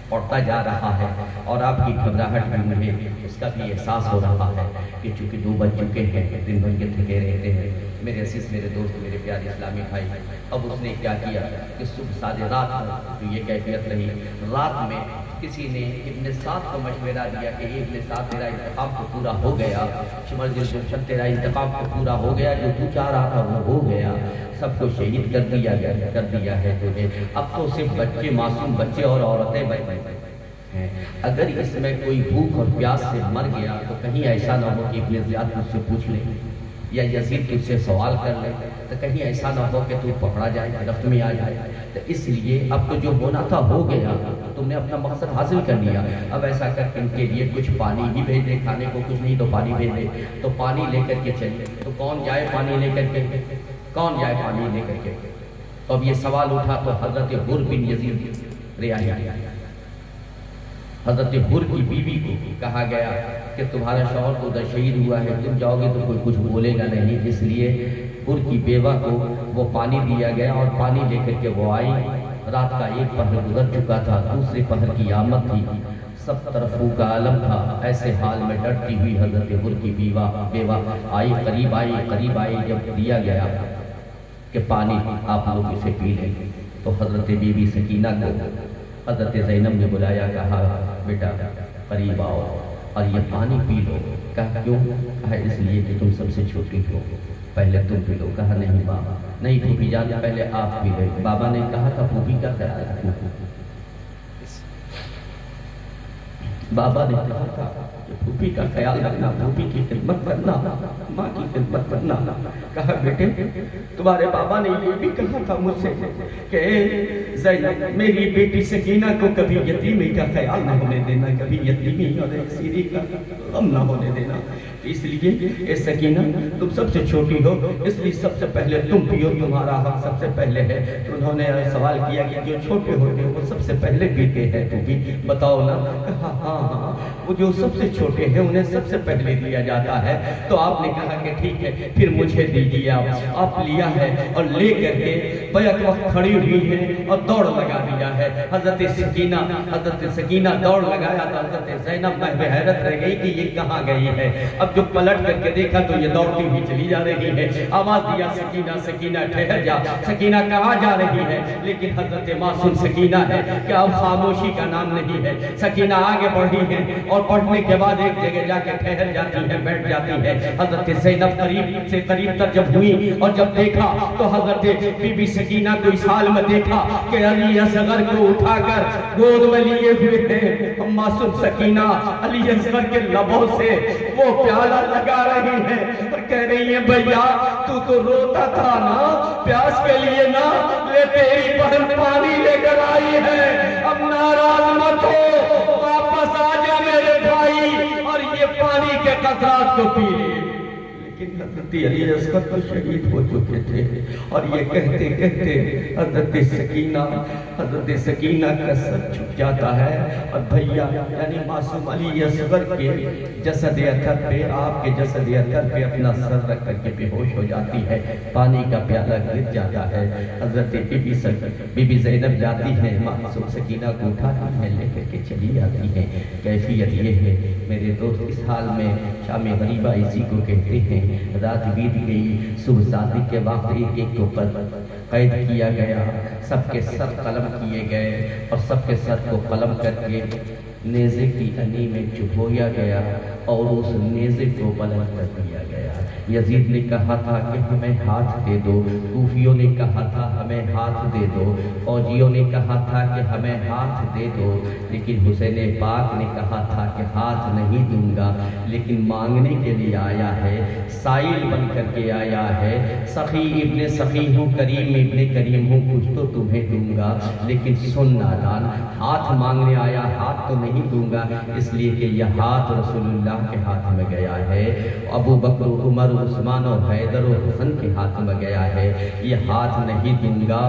پڑتا جا رہا ہے اور آپ کی گھبراہٹ بھی مجھے اس کا بھی احساس ہو رہا ہے کہ چونکہ 2 بج چکے ہیں دن بھر کے تھکے رہتے ہیں. میرے عزیز میرے دوست میرے پیارے اسلامی بھائی اب اس نے کیا کیا کہ صبح سادے رات جو یہ کیفیت رہی رات میں کسی نے ابن سعد کو مشورہ دیا کہ ابن سعد تیرا انتقام تو پورا ہو گیا شمر جلشن تیرا انتقام تو پورا ہو گیا جو تو چاہ رہا تھا وہ ہو گیا سب کو شہید کر دیا ہے تجھے اب تو صرف بچے معصوم بچے اور عورتیں بچ ہیں. اگر اس میں کوئی بھوک اور پیاس سے مر گیا تو کہیں ایسا نہ ہو کہ ابن زیاد مجھ سے پوچھ لے یا یزید تجھ سے سوال کر لے تو کہیں ایسا نہ ہو کہ تو پکڑا جائے گرفت میں آ جائے. تو اس لیے اب تو جو ہونا تھا ہو گیا تم نے اپنا مقصد حاصل کر لیا. اب ایسا کر ان کے لیے کچھ پانی ہی بھیج دے کھانے کو کچھ نہیں تو پانی بھیج دے. تو پانی لے کر کے چلیے تو کون جائے پانی لے کر کے کون جائے پانی لے کر کے. اب یہ سوال اٹھا تو حضرت حر بن یزید رعایا حضرت حر کی بیوی کو کہا گیا کہ تمہارا شوہر تو ادھر شہید ہوا ہے تم جاؤ گے تو کوئی کچھ بولے گا نہیں. اس لیے حر کی بیوہ کو وہ پانی دیا گیا اور پانی لے کر کے وہ آئی. رات کا ایک پہر گزر چکا تھا دوسرے پہر کی آمد تھی سب طرف بھوک کا عالم تھا. ایسے حال میں ڈرتی ہوئی حضرت حر کی بیوہ آئی قریب آئی جب دیا گیا کہ پانی آپ لوگ اسے پی لیں تو حضرت بی بی سکینہ کو حضرت زینب نے بلایا کہا بیٹا قریب آؤ اور یہ پانی پی لو. کہا کیوں؟ کہا اس لیے کہ تم سب سے چھوٹی ہو پہلے تم پی لو. کہا نہیں بابا نہیں پھوپھی جان پہلے آپ پی لیں. بابا نے کہا تھا پھوپھی کا خیال رکھنا. بابا نے کہا تھا کہ پھوپھی کا خیال رکھنا پھوپھی کی خدمت کرنا ماں کی خدمت کرنا. کہا بیٹے تمہارے بابا نے یہ بھی کہا تھا مجھ سے کہ زینب میری بیٹی سکینہ کو کبھی یتیمی کا خیال نہ ہونے دینا کبھی یتیمی اور ایکسیری کا غم نہ ہونے دینا. اس لیے اے سکینہ تم سب سے چھوٹی ہو اس لیے سب سے پہلے تم پیو تمہارا حق سب سے پہلے ہے. تو انہوں نے سوال کیا کہ جو چھوٹے ہوتے ہیں وہ سب سے پہلے پیتے ہیں تو بھی بتاؤ نا. کہا ہاں وہ جو سب سے چھوٹے ہیں انہیں سب سے پہلے دیا جاتا ہے. تو آپ نے کہا کہ ٹھیک ہے پھر مجھے دیجیے. آپ لیا ہے اور لے کر کے بیک وقت کھڑی ہوئی ہے اور دوڑ لگا دیا ہے. حضرت سکینہ دوڑ لگایا تو حضرت زینب میں حیرت رہ گئی کہ یہ کہاں گئی ہے. اب جو پلٹ کر کے دیکھا تو یہ دوڑتی ہوئی چلی جا رہی ہے. آواز دیا سکینہ ٹھہر جا. سکینہ کہاں جا رہی ہے لیکن حضرت معصوم سکینہ ہے کہ اب خاموشی کا نام نہیں ہے. سکینہ آگے بڑھی ہے اور پڑھنے کے بعد ایک جگہ جا کے ٹھہر جاتی ہے، بیٹھ جاتی ہے۔ حضرت زینب قریب سے قریب تر جب ہوئی اور جب دیکھا تو حضرت بی بی سکینہ کو اس حال میں دیکھا کہ علی اصغر کو اٹھا کر گود میں لیے ہوئے ہیں۔ معصوم سکینہ علی اصغر کے لبوں سے وہ پیالہ لگا رہی ہے اور کہہ رہی ہے بھیا تو روتا تھا نا پیاس کے لیے نا، لے تیری بہن پانی لے کر آئی ہے، اب ناراض مت ہو، واپس آ جا میرے بھائی اور یہ پانی کے قطرات کو پی لے۔ لیکن حضرت علی اصغر تو شہید ہو چکے تھے اور یہ کہتے کہتے حضرت سکینہ کا سر جھک جاتا ہے اور بھیا یعنی معصوم علی اصغر کے جسد اطہر پہ، آپ کے جسد اطہر پہ اپنا سر رکھ کر کے بے ہوش ہو جاتی ہے، پانی کا پیالہ گر جاتا ہے۔ حضرت بی بی زینب جاتی ہیں، معصوم سکینہ کو اٹھاتی ہیں، لے کر کے چلی آتی ہیں۔ کیفیت یہ ہے میرے دوست، اس حال میں شام غریبہ اسی کو کہتے ہیں۔ رات بیت گئی، صبح صادق کے وقت ایک ایک کو قید کیا گیا، سب کے سر قلم کیے گئے اور سب کے سر کو قلم کر کے نیزے کی تنی میں چبویا گیا اور اس نیزے کو بلند کر دیا گیا۔ یزید نے کہا تھا کہ ہمیں ہاتھ دے دو، کوفیوں نے کہا تھا ہمیں ہاتھ دے دو، فوجیوں نے کہا تھا کہ ہمیں ہاتھ دے دو، لیکن حسین پاک نے کہا تھا کہ ہاتھ نہیں دوں گا، لیکن مانگنے کے لیے آیا ہے، سائل بن کر کے آیا ہے، سخی ابن سخی ہوں، کریم ابن کریم ہوں، کچھ تو تمہیں دوں گا، لیکن سن نادان، ہاتھ مانگنے آیا، ہاتھ تو نہیں دوں گا، اس لیے کہ یہ ہاتھ رسول اللہ کے ہاتھ میں گیا ہے، ابو بکر عمر عثمان اور حیدر و حسن کے ہاتھ میں گیا ہے، یہ ہاتھ نہیں دوں گا،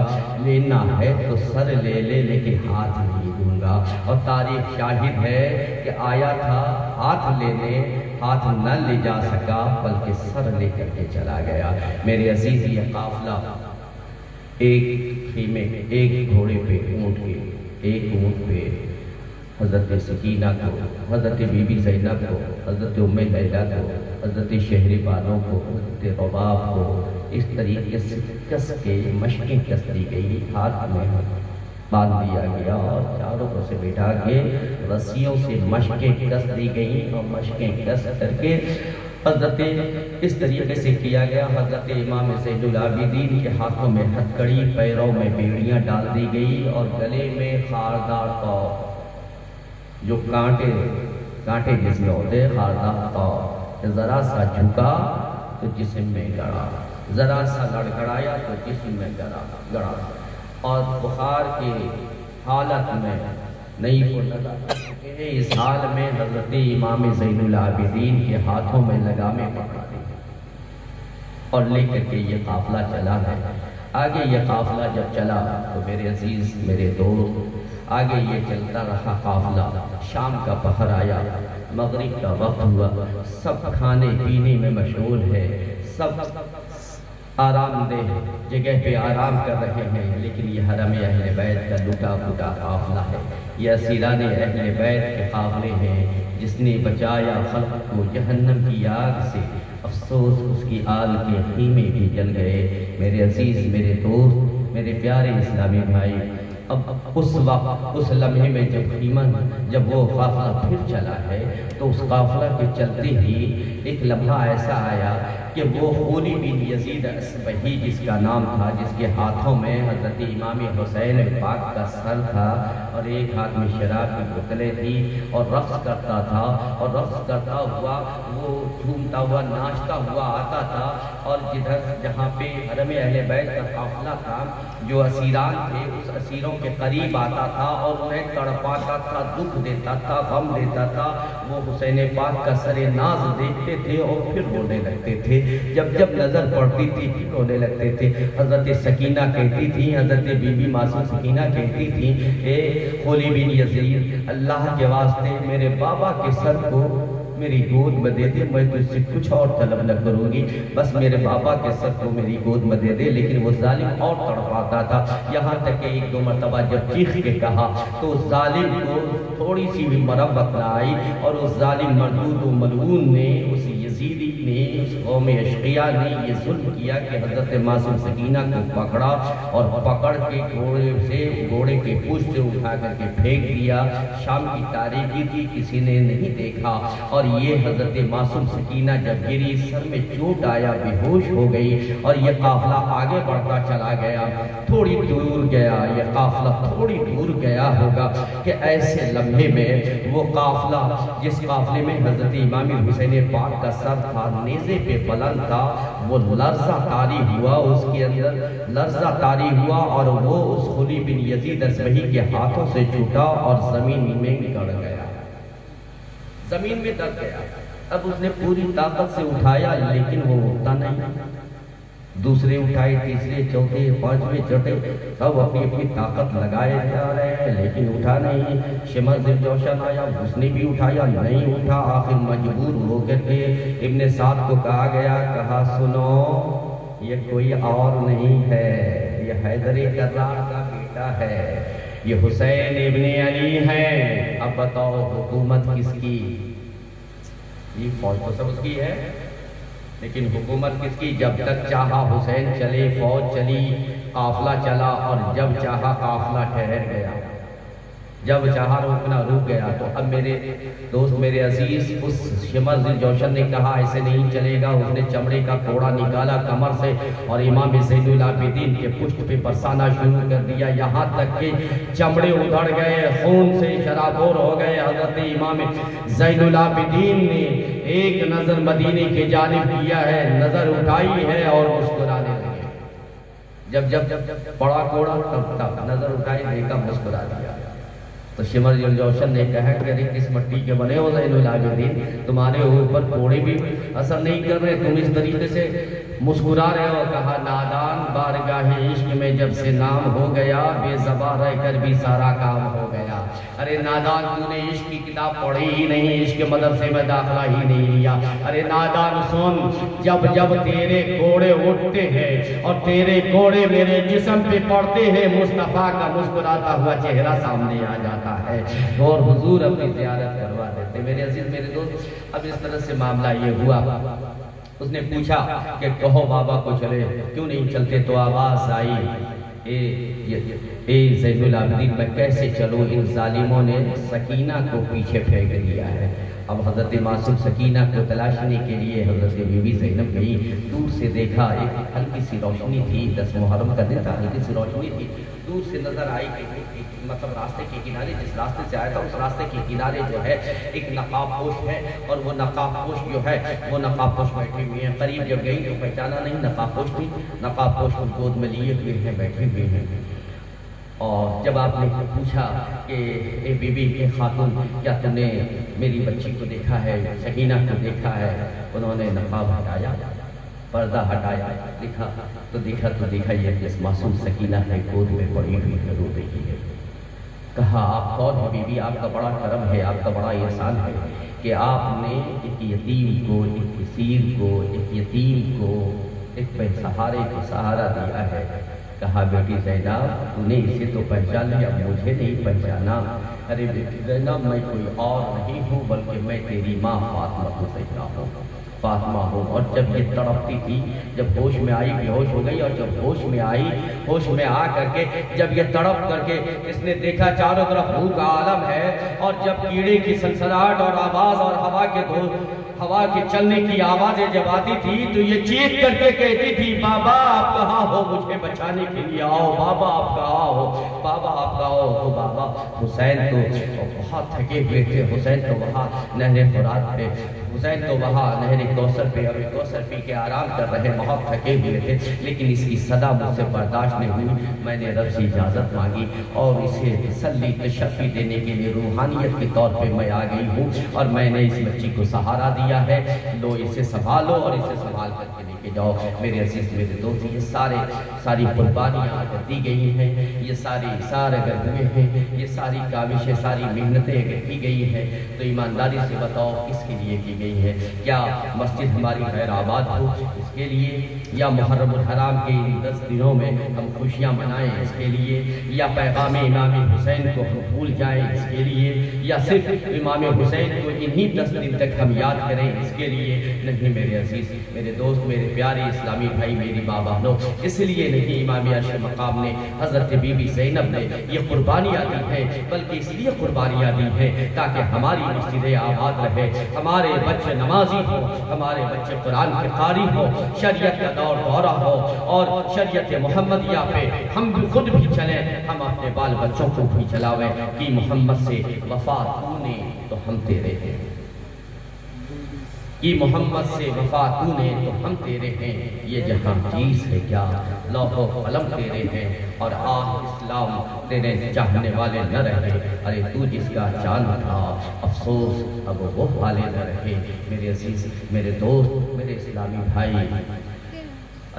لینا ہے تو سر لے لے لیکن ہاتھ نہیں دوں گا۔ اور تاریخ شاہد ہے کہ آیا تھا ہاتھ لینے، ہاتھ نہ لے جا سکا بلکہ سر لے کر کے چلا گیا۔ میرے عزیز یہ قافلہ ایک خیمے، ایک گھوڑے پہ، اونٹ کے ایک اونٹ پہ حضرت سکینہ کو، حضرت بی بی زینب کو، حضرت ام لیلہ کو، حضرت شہربانو کو، حضرت رباب کو اس طریقے سے کس کے مشقیں کس دی گئی، ہاتھ میں باندھ دیا گیا اور چاروں کو سے بٹھا کے رسیوں سے مشقیں کس دی گئی اور مشقیں کس کر کے حضرت اس طریقے سے کیا گیا۔ حضرت امام زین العابدین کے ہاتھوں میں ہتھکڑی، پیروں میں بیڑیاں ڈال دی گئی اور گلے میں خاردار طور، جو کانٹے جس میں ہوتے، خاردار طور، ذرا سا جھکا تو جسم میں گڑا، ذرا سا لڑکڑایا تو جسم میں گڑا، اور بخار کی حالت میں نہیں کو لگا کہ اس حال میں حضرت امام زین العابدین کے ہاتھوں میں لگامیں پکڑا دی اور لے کر کے یہ قافلہ چلا ہے۔ آگے یہ قافلہ جب چلا تو میرے عزیز میرے دوست، آگے یہ چلتا رہا قافلہ، شام کا پہر آیا، مغرب کا وقت ہوا، سب کھانے پینے میں مشغول ہے، سب آرام دہ جگہ پہ آرام کر رہے ہیں، لیکن یہ حرم اہل بیت کا لٹا پھوٹا قافلہ ہے، یہ اسیران اہل بیت کے قافلے ہیں، جس نے بچایا خلق کو جہنم کی آگ سے، افسوس اس کی آل کے خیمے بھی جل گئے۔ میرے عزیز میرے دوست میرے پیارے اسلامی بھائی، اب اس وقت اس لمحے میں جب وہ قافلہ پھر چلا ہے تو اس قافلہ کے چلتے ہی ایک لمحہ ایسا آیا کہ وہ خولی بن یزید اسبہی جس کا نام تھا، جس کے ہاتھوں میں حضرت امام حسین پاک کا سر تھا اور ایک ہاتھ میں شراب کی بوتلیں تھی اور رقص کرتا تھا، اور رقص کرتا ہوا وہ جھومتا ہوا ناچتا ہوا آتا تھا، اور جہاں پہ حرم اہل بیت کا قافلہ تھا، جو اسیران تھے اس اسیروں کے قریب آتا تھا اور انہیں تڑپاتا تھا، دکھ دیتا تھا، غم دیتا تھا، وہ حسین پاک کا سر ناز دیکھتے تھے اور پھر رونے لگتے تھے، جب نظر پڑتی تھی پھر رونے لگتے تھے۔ حضرت سکینہ کہتی تھی، حضرت بی بی معصوم سکینہ کہتی تھی، اے خولی بن یزید، اللہ کے واسطے میرے بابا کے سر کو میری گود میں دے دے، میں تجھ سے کچھ اور طلب نہ کروں گی، بس میرے بابا کے سر کو میری گود میں دے دے۔ لیکن وہ ظالم اور تڑپاتا تھا، یہاں تک کہ ایک دو مرتبہ جب چیخ کے کہا تو اس ظالم کو تھوڑی سی بھی مرمت نہ آئی، اور اس ظالم مردود و ملعون نے اس یزیدی نے، اس قوم اشقیاء نے یہ ظلم کیا کہ حضرت معصوم سکینہ کو پکڑا اور پکڑ کے گھوڑے کے پشت سے اٹھا کر کے پھینک دیا۔ شام کی تاریکی تھی، کسی نے نہیں دیکھا، اور یہ حضرت معصوم سکینہ جب گری، سر میں چوٹ آیا، بے ہوش ہو گئی، اور یہ قافلہ آگے بڑھتا چلا گیا۔ تھوڑی دور گیا یہ قافلہ، تھوڑی دور گیا ہوگا کہ ایسے لمحے میں وہ قافلہ، جس قافلے میں حضرت امام حسین پاک کا سر تھا، نیزے پہ بلند تھا، وہ لرزہ طاری ہوا، اس کے اندر لرزہ طاری ہوا، اور وہ اس خلی بن یزید اصبہی کے ہاتھوں سے چھوٹا اور زمین میں گڑ گیا، زمین میں دب گیا۔ اب اس نے پوری طاقت سے اٹھایا لیکن وہ اٹھتا نہیں، دوسرے اٹھائے، تیسرے، چوتھے، پانچویں، چھٹے، سب اپنی اپنی طاقت لگائے جا رہے ہیں لیکن اٹھا نہیں۔ شمس ذوالجوشن آیا، اس نے بھی اٹھایا، نہیں اٹھا۔ آخر مجبور ہو کر کے ابن سعد کو کہا گیا، کہا سنو یہ کوئی اور نہیں ہے، یہ حیدر کرار کا بیٹا ہے، یہ حسین ابن علی ہے، اب بتاؤ حکومت کس کی؟ یہ فوج تو سب اس کی ہے لیکن حکومت کس کی؟ جب تک چاہا حسین چلے، فوج چلی، قافلہ چلا، اور جب چاہا قافلہ ٹھہر گیا، جب چاہا رکنا رک گیا۔ تو اب میرے دوست، میرے عزیز، اس شمس ذوالجوشن نے کہا ایسے نہیں چلے گا۔ اس نے چمڑے کا کوڑا نکالا کمر سے اور امام زین العابدین کے پشت پہ برسانا شروع کر دیا، یہاں تک کہ چمڑے ادھڑ گئے، خون سے شرابور ہو گئے۔ حضرت امام زین العابدین نے ایک نظر مدینے کے جانب کیا ہے، نظر اٹھائی ہے اور مسکرانے لگے۔ جب پڑا کوڑا تب نظر اٹھائی، دیکھا، مسکرا دیا۔ تو شمس ذوالجوشن نے کہا کہ ارے کس مٹی کے بنے ہو زین العابدین، تمہارے اوپر کوڑے بھی اثر نہیں کر رہے، تم اس طریقے سے مسکرا رہے ہو۔ کہا نادان، بارگاہ عشق میں جب سے نام ہو گیا، بے زباں رہ کر بھی سارا کام ہو گیا۔ ارے نادان، تو نے عشق کی کتاب پڑھی ہی نہیں، عشق کے مدرسے میں داخلہ ہی نہیں لیا۔ ارے نادان سن، جب تیرے کوڑے اٹھتے ہیں اور تیرے کوڑے میرے جسم پہ پڑتے ہیں، مصطفیٰ کا مسکراتا ہوا چہرہ سامنے آ جاتا ہے اور حضور اپنی زیارت کروا دیتے۔ میرے عزیز، میرے دوست، اب اس طرح سے معاملہ یہ ہوا۔ اس نے پوچھا کہ کہو بابا کو چلے، کیوں نہیں چلتے؟ تو آواز آئی، اے زین العابدین، میں کیسے چلوں؟ ان ظالموں نے سکینہ کو پیچھے پھینک دیا ہے۔ اب حضرت معصوم سکینہ کو تلاشنے کے لیے حضرت بی بی زینب گئی، دور سے دیکھا ایک ہلکی سی روشنی تھی، 10 محرم کا دن تھا، ہلکی سی روشنی تھی، دور سے نظر آئی کہ مطلب راستے کے کنارے، جس راستے سے آیا تھا اس راستے کے کنارے جو ہے ایک نقاب پوش ہے، اور وہ نقاب پوش جو ہے وہ نقاب پوش بیٹھے ہوئے ہیں۔ قریب جب گئی تو پہچانا نہیں، نقاب پوش تھی، نقاب پوش کو گود میں لیے ہوئے ہیں، بیٹھے ہوئے ہیں۔ اور جب آپ نے پوچھا کہ اے بی بی کے خاتون، کیا تم نے میری بچی کو دیکھا ہے، سکینہ کو دیکھا ہے؟ انہوں نے نقاب ہٹایا، پردہ ہٹایا، دیکھا یہ اس معصوم سکینہ ہے، گود میں پڑی ہوئی ہے، رو رہی ہے۔ کہا آپ کون ہیں بی بی؟ آپ کا بڑا کرم ہے، آپ کا بڑا احسان ہے کہ آپ نے ایک یتیم کو، ایک اسیر کو، ایک یتیم کو، ایک بے سہارے کو سہارا دیا ہے۔ کہا بیٹی زینب، تو نے اسے تو پہچان لیا، مجھے نہیں پہچانا۔ ارے بیٹی زینب، میں کوئی اور نہیں ہوں بلکہ میں تیری ماں فاطمہ زہرا ہوں، فاطمہ ہوں۔ اور جب یہ تڑپتی تھی، جب ہوش میں آئی بے ہوش ہو گئی، اور جب ہوش میں آئی، ہوش میں آ کر کے جب یہ تڑپ کر کے اس نے دیکھا چاروں طرف روح کا عالم ہے، اور جب کیڑے کی سنسناہٹ اور آواز اور ہوا کے چلنے کی آوازیں جب آتی تھی تو یہ چیخ کر کے کہتی تھی، بابا آپ کہاں ہو؟ مجھے بچانے کے لیے آؤ، بابا آپ کہاں ہو؟ بابا آپ کہاں ہو؟ تو بابا حسین تو بہت تھکے ہوئے تھے، حسین تو وہاں نہر فرات پہ، حسین تو وہاں نہر کوثر پہ ابھی کوثر پی کے آرام کر رہے، بہت تھکے ہوئے تھے، لیکن اس کی صدا مجھ سے برداشت نہیں ہوئی۔ میں نے رب سے اجازت مانگی اور اسے تسلی تشفی دینے کے لیے روحانیت کے طور پہ میں آ گئی ہوں، اور میں نے اس بچی کو سہارا دیا ہے، لو اسے سنبھالو اور اسے سنبھال کر کے لے کے جاؤ۔ میرے عزیز، میرے دوست، یہ ساری قربانیاں اگر دی گئی ہیں، یہ سارے اگر ہوئے ہیں، یہ ساری کاوشیں، ساری محنتیں اگر کی گئی ہیں تو ایمانداری سے بتاؤ کس کے لیے کی گئی ہے؟ کیا مسجد ہماری خیر آباد ہو اس کے لیے، یا محرم الحرام کے ان 10 دنوں میں ہم خوشیاں منائیں اس کے لیے، یا پیغام امام حسین کو ہم بھول جائیں اس کے لیے، یا صرف امام حسین کو انہی 10 دن تک ہم یاد کریں اس کے لیے نہیں میرے عزیز، میرے دوست، میرے پیارے اسلامی بھائی، میری ماں بہنوں، اس لیے نہیں امام عرش مقام نے، حضرت بی بی زینب نے یہ قربانیاں دی ہیں، بلکہ اس لیے قربانیاں دی ہیں تاکہ ہماری مسجدیں آباد رہے، ہمارے بچے نمازی ہو، ہمارے بچے قرآن کے قاری ہو، شریعت کا دور دورہ ہو، اور شریعت محمدیہ پہ ہم بھی خود بھی چلیں، ہم اپنے بال بچوں کو بھی چلاویں کہ محمد سے وفا تو نے تو ہم تیرے ہیں، کہ محمد سے وفا تو نے تو ہم تیرے ہیں، یہ جہاں چیز ہے کیا لوح و قلم تیرے ہیں، اور اسلام تیرے چاہنے والے نہ رہے، ارے تو جس کا چاند تھا افسوس اب وہ والے نہ رہے۔ میرے عزیز، میرے دوست، میرے اسلامی بھائی،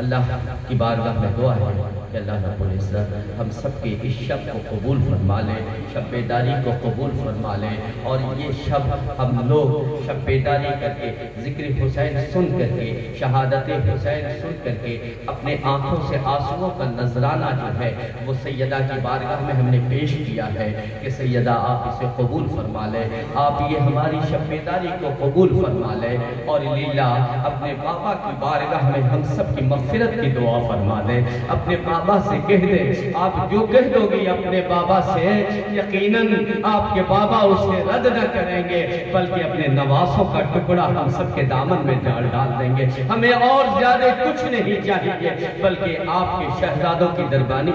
اللہ کی بارگاہ میں دعا ہے کہ اللہ رب العزت ہم سب کے اس شب کو قبول فرما لے، شب بیداری کو قبول فرما لے، اور یہ شب ہم لوگ شب بیداری کر کے ذکر حسین سن کر کے، شہادت حسین سن کر کے، اپنے آنکھوں سے آنسوؤں کا نذرانہ جو ہے وہ سیدہ کی بارگاہ میں ہم نے پیش کیا ہے کہ سیدہ آپ اسے قبول فرما لے، آپ یہ ہماری شب بیداری کو قبول فرما لے، اور للہ اپنے بابا کی بارگاہ میں ہم سب کی مغفرت کی دعا فرما دے، اپنے بابا سے کہہ دے، آپ جو کہہ دو گی اپنے بابا سے یقیناً آپ کے بابا اسے رد نہ کریں گے، بلکہ اپنے نواسوں کا ٹکڑا ہم سب کے دامن میں ڈال دیں گے۔ ہمیں اور زیادہ کچھ نہیں چاہیے، بلکہ آپ کے شہزادوں کی دربانی،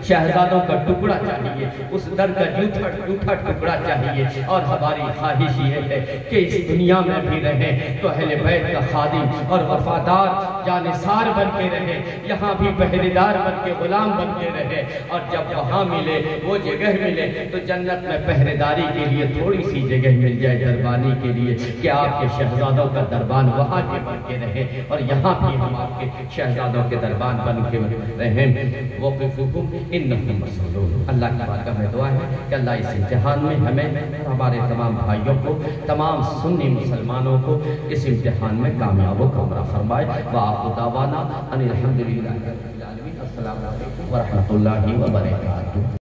شہزادوں کا ٹکڑا چاہیے، اس در کا جھوٹا ٹکڑا چاہیے، اور ہماری خواہش یہ ہے کہ اس دنیا میں بھی رہیں تو اہل بیت کا خادم اور وفادار جانثار بن کے رہے، یہاں بھی پہریدار بن کے غلام بن کے رہے، اور جب وہاں ملے وہ جگہ ملے تو جنت میں پہریداری کے لیے تھوڑی سی جگہ مل جائے دربانی کے لیے، کہ آپ کے شہزادوں کا دربان وہاں کے بن کے رہے، اور یہاں بھی ہم آپ کے شہزادوں کے دربان بن کے رہیں۔ وقفہم انہم مسئولون۔ اللہ کی بارگاہ میں دعا ہے کہ اللہ اس امتحان میں ہمیں اور ہمارے تمام بھائیوں کو، تمام سنی مسلمانوں کو اس امتحان میں کامیاب و کامرا فرمائے۔ وآخر دعوانا ان الحمدللہ رب العالمین۔ السلام علیکم ورحمۃ اللہ وبرکاتہ۔